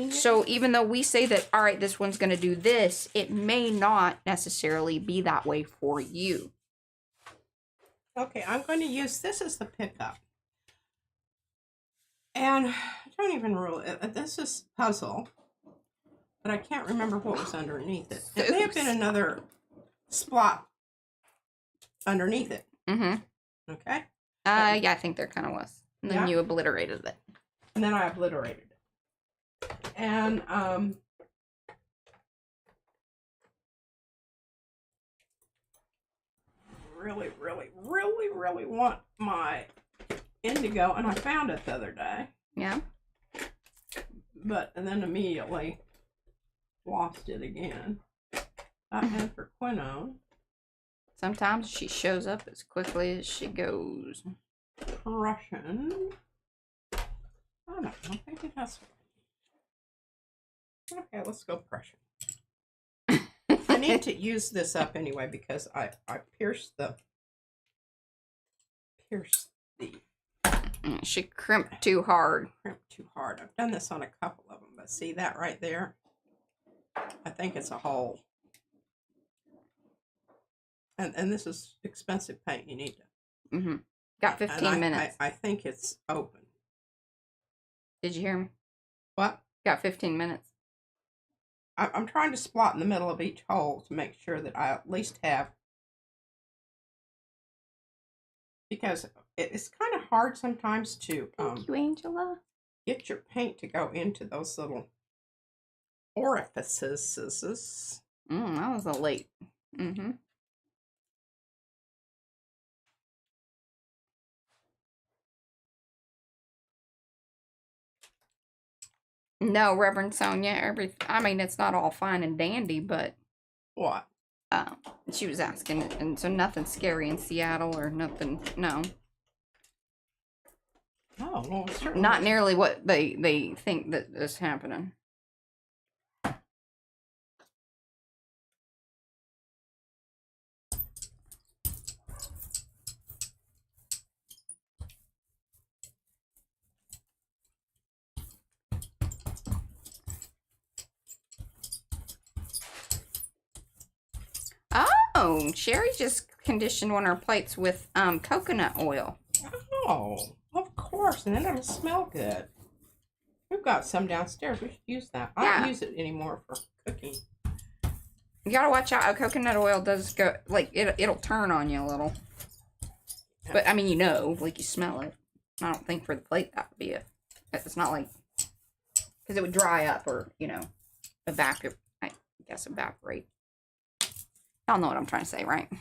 So even though we say that, all right, this one's going to do this, it may not necessarily be that way for you. Okay, I'm going to use this as the pickup. And I don't even really, this is puzzle, but I can't remember what was underneath it. It may have been another splot underneath it. Mm-hmm. Okay? Yeah, I think there kind of was. And then you obliterated it. And then I obliterated it. And, really, really, really, really want my indigo, and I found it the other day. Yeah. And then immediately lost it again. And for quinone. Sometimes she shows up as quickly as she goes. Prussian. I don't know. I think it has. Okay, let's go Prussian. I need to use this up anyway because I pierced the. She crimped too hard. Crimped too hard. I've done this on a couple of them, but see that right there? I think it's a hole. And this is expensive paint. You need to. Mm-hmm. Got 15 minutes. I think it's open. Did you hear me? What? Got 15 minutes. I'm trying to spot in the middle of each hole to make sure that I at least have. Because it's kind of hard sometimes to Thank you, Angela. get your paint to go into those little orifices. That was a late. Mm-hmm. No, Reverend Sonia, I mean, it's not all fine and dandy, but What? she was asking, and so nothing scary in Seattle or nothing, no. Oh, well, certainly. Not nearly what they think that is happening. Oh, Sherry just conditioned one of her plates with coconut oil. Oh, of course, and then it'll smell good. We've got some downstairs. We should use that. I Yeah. don't use it anymore for cooking. You gotta watch out. Coconut oil does go, like, it'll turn on you a little. But, I mean, you know, like, you smell it. I don't think for the plate that would be it. It's not like, because it would dry up or, you know, evaporate. Y'all know what I'm trying to say, right?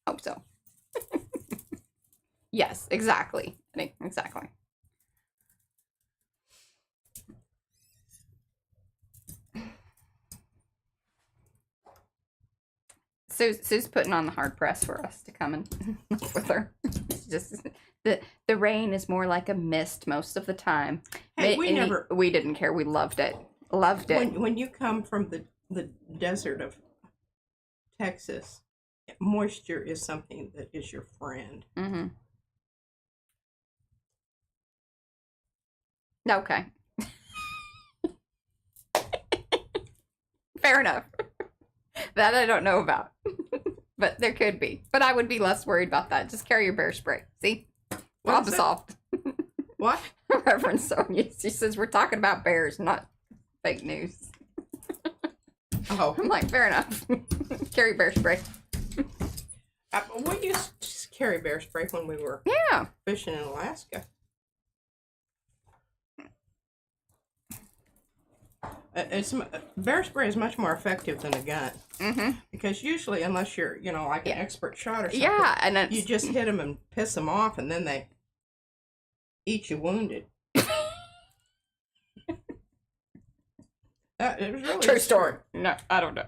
Hope so. Yes, exactly. Exactly. Sue's putting on the hard press for us to come and live with her. It's just the rain is more like a mist most of the time. Hey, we didn't care. We loved it. Loved it. When you come from the desert of Texas, moisture is something that is your friend. Mm-hmm. Okay. Fair enough. That I don't know about. But there could be. But I would be less worried about that. Just carry your bear spray. See? Problem solved. What? Reverend Sonia. She says we're talking about bears, not fake news. Oh. I'm like, fair enough. Carry bear spray. We used to carry bear spray when we were fishing in Alaska. Bear spray is much more effective than a gun. Mm-hmm. Because usually, unless you're, like an expert shot or something, and then you just hit them and piss them off, and then they eat you wounded. It was really true story. No, I don't know.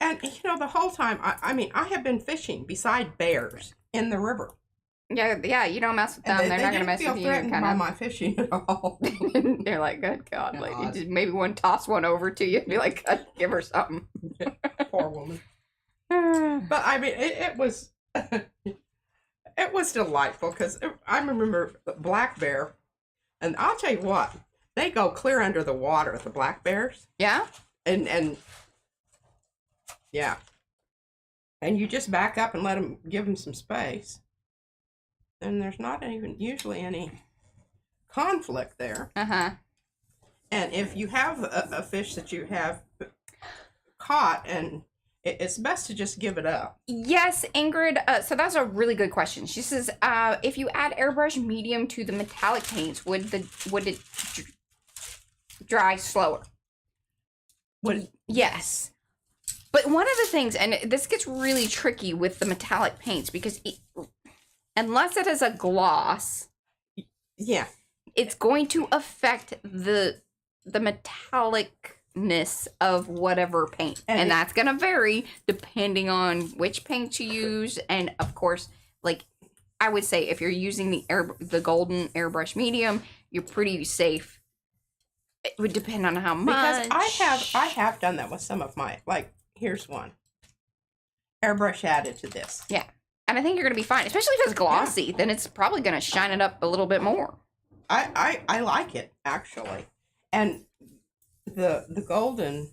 And the whole time, I mean, I have been fishing beside bears in the river. Yeah, you don't mess with them. They're not gonna mess with you. Kind of by my fishing at all. They're like, good God, lady. Just maybe toss one over to you and be like, give her something. Poor woman. But I mean, it was it was delightful because I remember black bear, and I'll tell you what, they go clear under the water. The black bears. Yeah. And yeah, and you just back up and give them some space. And there's not even usually any conflict there. Uh-huh. And if you have a fish that you have caught, and it's best to just give it up. Yes, Ingrid. So that's a really good question. She says, if you add airbrush medium to the metallic paints, would it dry slower? Yes. But one of the things, and this gets really tricky with the metallic paints, because unless it is a gloss, Yeah. it's going to affect the metallicness of whatever paint. And that's going to vary depending on which paint you use. And of course, like I would say, if you're using the golden airbrush medium, you're pretty safe. It would depend on how much. Because I have done that with some of my, like, here's one. Airbrush added to this. Yeah. And I think you're going to be fine. Especially if it's glossy, then it's probably going to shine it up a little bit more. I like it, actually. And the golden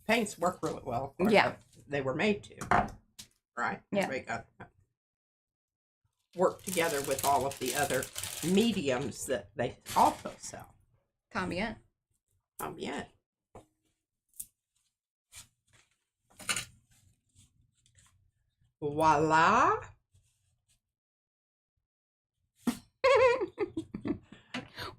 paints work really well. Of course, Yeah. They were made to. Right? Yeah. They got work together with all of the other mediums that they also sell. Combien. Bien. Voila.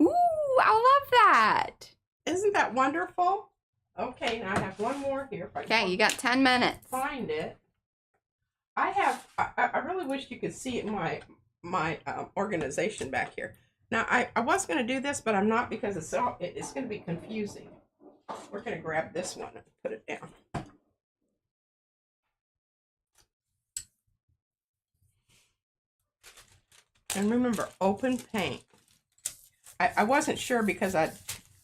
Ooh, I love that. Isn't that wonderful? Okay, now I have one more here. Okay, you got 10 minutes. Find it. I really wish you could see it, my organization back here. Now, I was going to do this, but I'm not, because it's going to be confusing. We're going to grab this one and put it down. And remember, open paint. I wasn't sure because I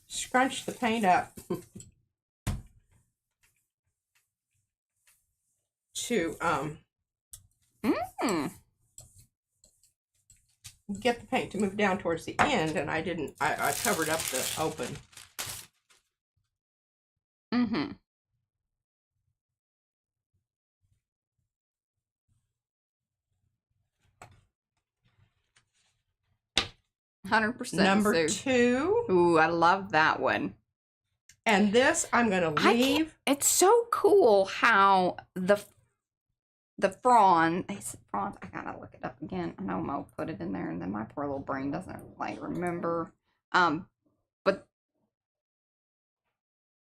scrunched the paint up to get the paint to move down towards the end, and I covered up the open. Mm-hmm. 100%. Number 2. Ooh, I love that one. And this I'm going to leave. It's so cool how the frond, is it frond? I gotta look it up again. I know Mo put it in there, and then my poor little brain doesn't like remember. But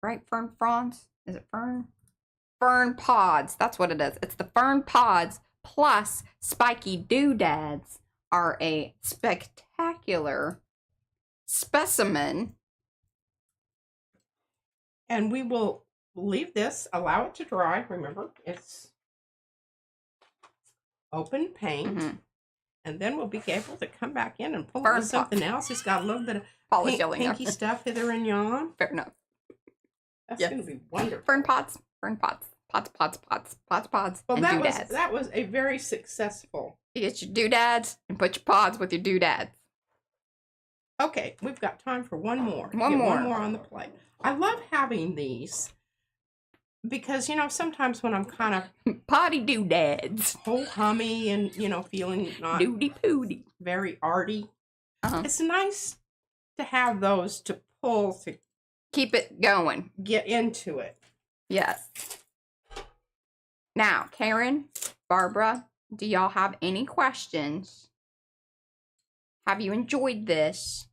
right, fern fronds? Is it fern? Fern pods. That's what it is. It's the fern pods plus spiky doodads are a spectacular specimen. And we will leave this, allow it to dry. Remember, it's open paint. Mm-hmm. And then we'll be able to come back in and pull Fern out something else. It's got a little bit of pinky stuff hither and yon. Fair enough. That's going to be wonderful. Fern pods. Well, and doodads. that was a very successful. You get your doodads and put your pods with your doodads. Okay, we've got time for one more. One more on the plate. I love having these because, sometimes when I'm kind of potty doodads, whole hummy and, feeling not doody poody, very arty, it's nice to have those to pull to keep it going, get into it. Yes. Now, Karen, Barbara, do y'all have any questions? Have you enjoyed this?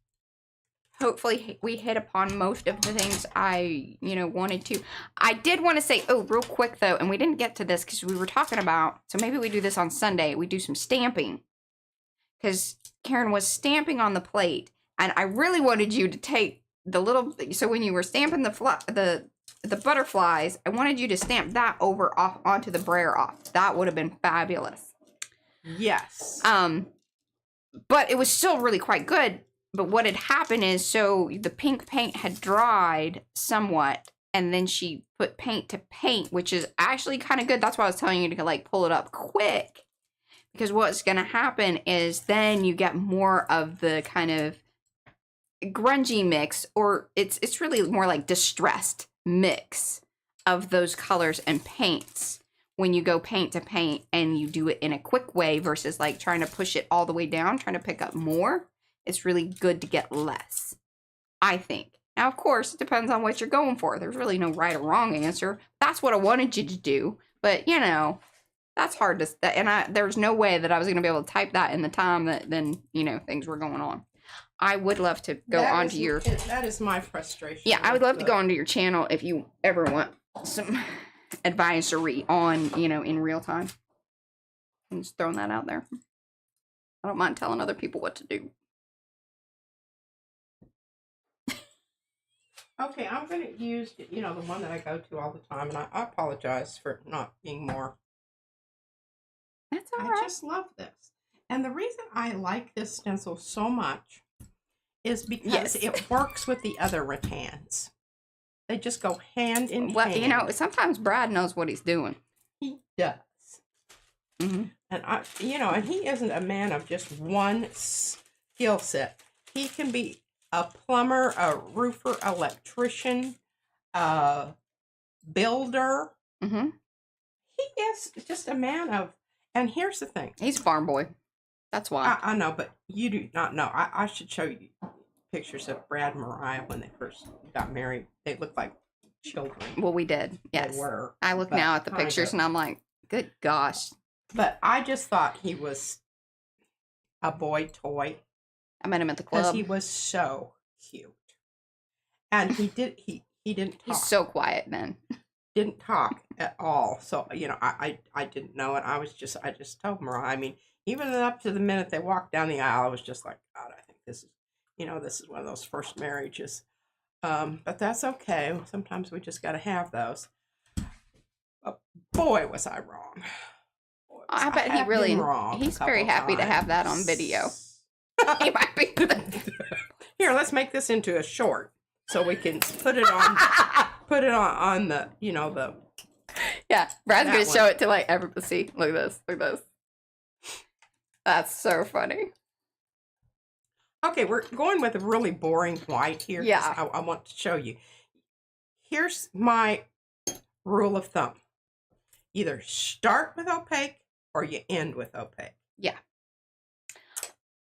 Hopefully we hit upon most of the things I, wanted to. I did want to say, real quick though, and we didn't get to this because we were talking about, so maybe we do this on Sunday. We do some stamping because Karen was stamping on the plate, and I really wanted you to take the little, so when you were stamping the butterflies, I wanted you to stamp that off onto the brayer off. That would have been fabulous. Yes. But it was still really quite good. But what had happened is, so the pink paint had dried somewhat, and then she put paint to paint, which is actually kind of good. That's why I was telling you to pull it up quick, because what's going to happen is then you get more of the kind of grungy mix, or it's really more like distressed mix of those colors and paints when you go paint to paint and you do it in a quick way versus like trying to push it all the way down, trying to pick up more. It's really good to get less, I think. Now, of course, it depends on what you're going for. There's really no right or wrong answer. That's what I wanted you to do. But, that's hard to... And there's no way that I was going to be able to type that in the time that then, things were going on. I would love to go onto your... That is my frustration. Yeah, I would love to go onto your channel if you ever want some advisory on, you know, in real time. I'm just throwing that out there. I don't mind telling other people what to do. Okay, I'm going to use, you know, the one that I go to all the time, and I apologize for not being more. That's all I right. just love this. And the reason I like this stencil so much is because it works with the other rattans. They just go hand in hand. Well, you know, sometimes Brad knows what he's doing. He does. Mm-hmm. And and he isn't a man of just one skill set. He can be a plumber, a roofer, electrician, a builder. Mm-hmm. He is just a man of, and here's the thing. He's a farm boy. That's why. I know, but you do not know. I should show you pictures of Brad and Mariah when they first got married. They looked like children. Well, we did. Yes. They were. I look now at the pictures and I'm like, good gosh. But I just thought he was a boy toy. I met him at the club. Because he was so cute. And he didn't talk. He's so quiet, man. Didn't talk at all. So, you know, I didn't know it. I just told Mariah. I mean, even up to the minute they walked down the aisle, I was just like, God, I think this is one of those first marriages. But that's okay. Sometimes we just got to have those. But boy, was I wrong. Boy, I bet he really, he's very happy to have that on video. He might be. Here, let's make this into a short so we can put it on the, you know, the. Yeah, Brad's going to show it to like everybody. See, look at this. Look at this. That's so funny. Okay, we're going with a really boring white here. Yeah. I want to show you. Here's my rule of thumb. Either start with opaque or you end with opaque. Yeah.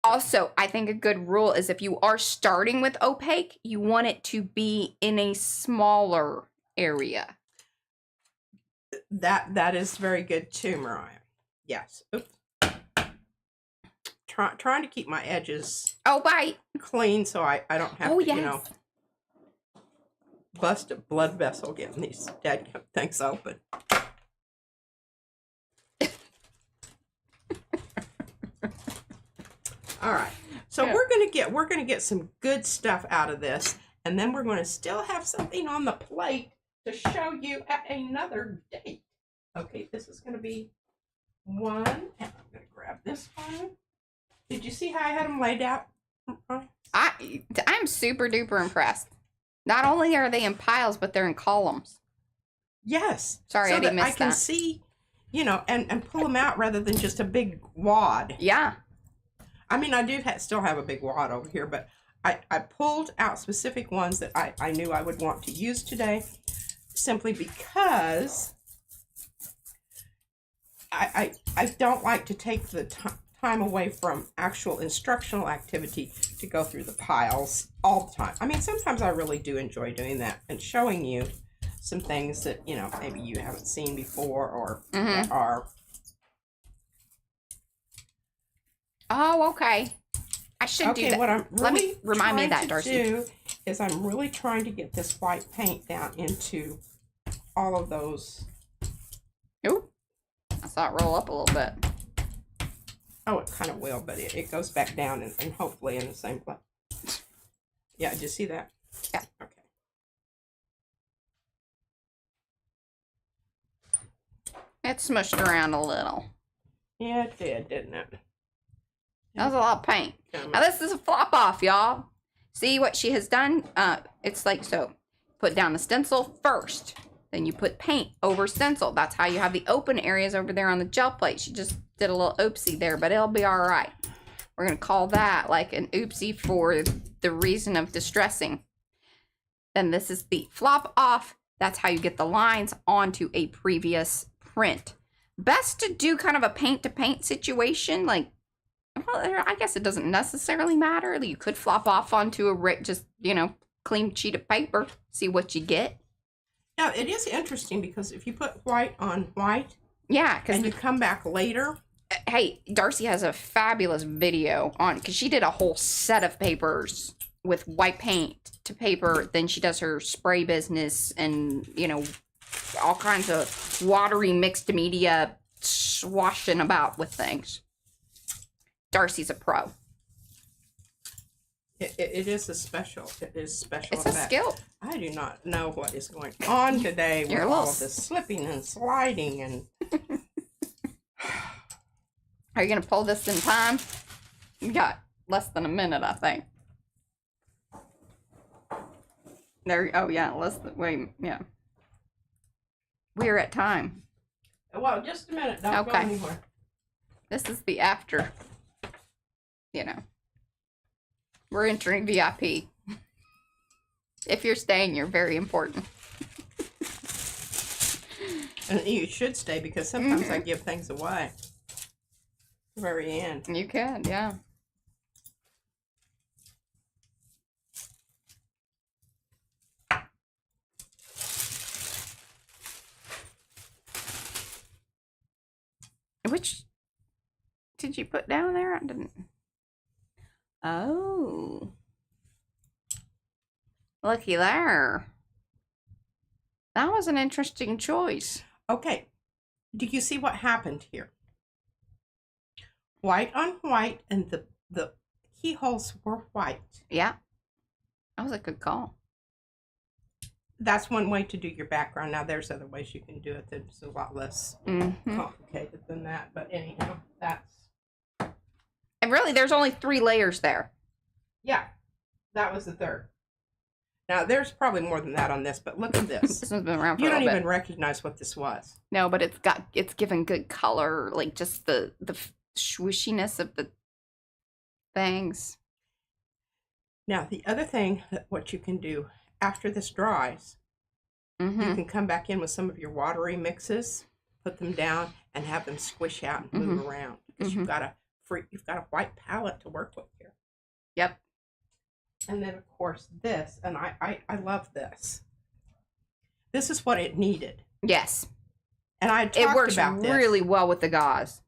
Also, I think a good rule is if you are starting with opaque, you want it to be in a smaller area. That is very good too, Mariah. Yes. Oops. Trying to keep my edges clean so I don't have to, you know, bust a blood vessel getting these dead things open. All right. So we're gonna get some good stuff out of this, and then we're going to still have something on the plate to show you at another date. Okay, this is going to be one, and I'm going to grab this one. Did you see how I had them laid out? I'm super duper impressed. Not only are they in piles, but they're in columns. Yes. Sorry, I didn't miss that. I can see, you know, and pull them out rather than just a big wad. Yeah. I mean, I do still have a big wad over here, but I pulled out specific ones that I knew I would want to use today, simply because I don't like to take the time away from actual instructional activity to go through the piles all the time. I mean, sometimes I really do enjoy doing that and showing you some things that, you know, maybe you haven't seen before or that are. Oh, okay. I should do that. What I'm really remind me of that, Darcy. Is I'm really trying to get this white paint down into all of those. Ooh. I saw it roll up a little bit. Oh, it kind of will, but it goes back down and hopefully in the same place. Yeah, did you see that? Yeah. Okay. It smushed around a little. Yeah, it did, didn't it? That was a lot of paint. Now this is a flop off, y'all. See what she has done? It's like so. Put down the stencil first. Then you put paint over stencil. That's how you have the open areas over there on the gel plate. She just did a little oopsie there, but it'll be all right. We're going to call that like an oopsie for the reason of distressing. Then this is the flop off. That's how you get the lines onto a previous print. Best to do kind of a paint to paint situation. Like, well, I guess it doesn't necessarily matter. You could flop off onto a just, you know, clean sheet of paper. See what you get. Now, it is interesting because if you put white on white, yeah, because and you come back later. Hey, Darcy has a fabulous video on, because she did a whole set of papers with white paint to paper. Then she does her spray business and, you know, all kinds of watery mixed media swashing about with things. Darcy's a pro. It is a special. It is special. It's a skill. I do not know what is going on today with all of this slipping and sliding and. Are you gonna pull this in time? You got less than a minute, I think. There. Oh yeah, less than. Wait. Yeah. We're at time. Well, just a minute. Don't go anywhere. This is the after. You know. We're entering VIP. If you're staying, you're very important. And you should stay because sometimes I give things away. The very end. You can, yeah. Which did you put down there? I didn't. Oh. Looky there. That was an interesting choice. Okay. Do you see what happened here? White on white, and the keyholes were white. Yeah. That was a good call. That's one way to do your background. Now, there's other ways you can do it that's a lot less complicated than that. But anyhow, that's... And really, there's only 3 layers there. Yeah, that was the third. Now, there's probably more than that on this, but look at this. This one's been around for You a don't little even bit. recognize what this was. No, but it's given good color, like just the swooshiness of the things. Now, the other thing that what you can do after this dries, you can come back in with some of your watery mixes, put them down, and have them squish out and move around because you've got a white palette to work with here. Yep. And then of course this, and I love this. This is what it needed. Yes. And I talked It works about this. really well with the gauze.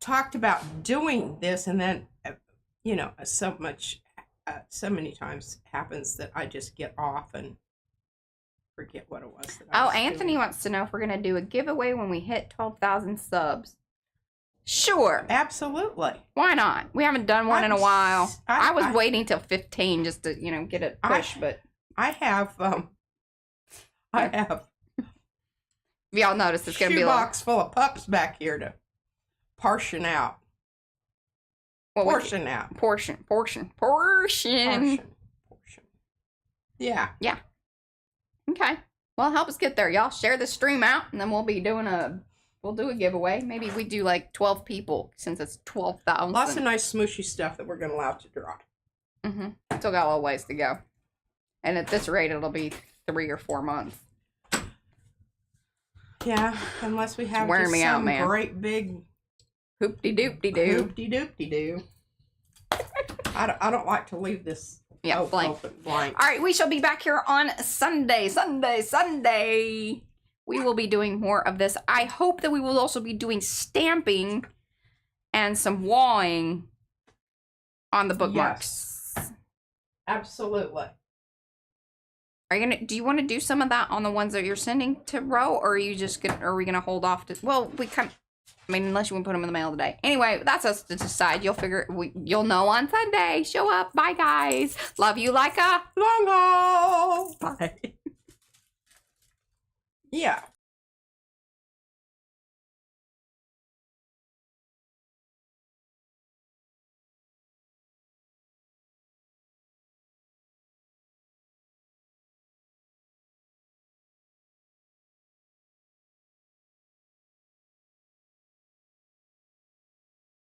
Talked about doing this, and then you know, so many times happens that I just get off and forget what it was that I was Anthony doing. wants to know if we're going to do a giveaway when we hit 12,000 subs. Sure. Absolutely. Why not? We haven't done one in a while. I was I- waiting till 15 just to, get it pushed, but I have if y'all notice, it's going to be like... shoebox full of pups back here to portion out. Well, Portion out. Portion. Yeah. Yeah. Okay. Well, help us get there, y'all. Share the stream out, and then we'll do a giveaway. Maybe we do like 12 people since it's 12,000. Lots of nice smooshy stuff that we're going to allow to dry. Still got a little ways to go. And at this rate, it'll be 3 or 4 months. Yeah, unless we have wearing just me out, some man. great big Hoopty-doopty-doo. hoopty-doopty-doo. I don't like to leave this Blank. open, blank. All right, we shall be back here on Sunday. We will be doing more of this. I hope that we will also be doing stamping and some wawing on the bookmarks. Yes. Absolutely. Do you want to do some of that on the ones that you're sending to Ro, or are we gonna hold off to? Well, unless you want to put them in the mail today. Anyway, that's us to decide. You'll know on Sunday. Show up. Bye, guys. Love you like a Longo. Bye. Yeah.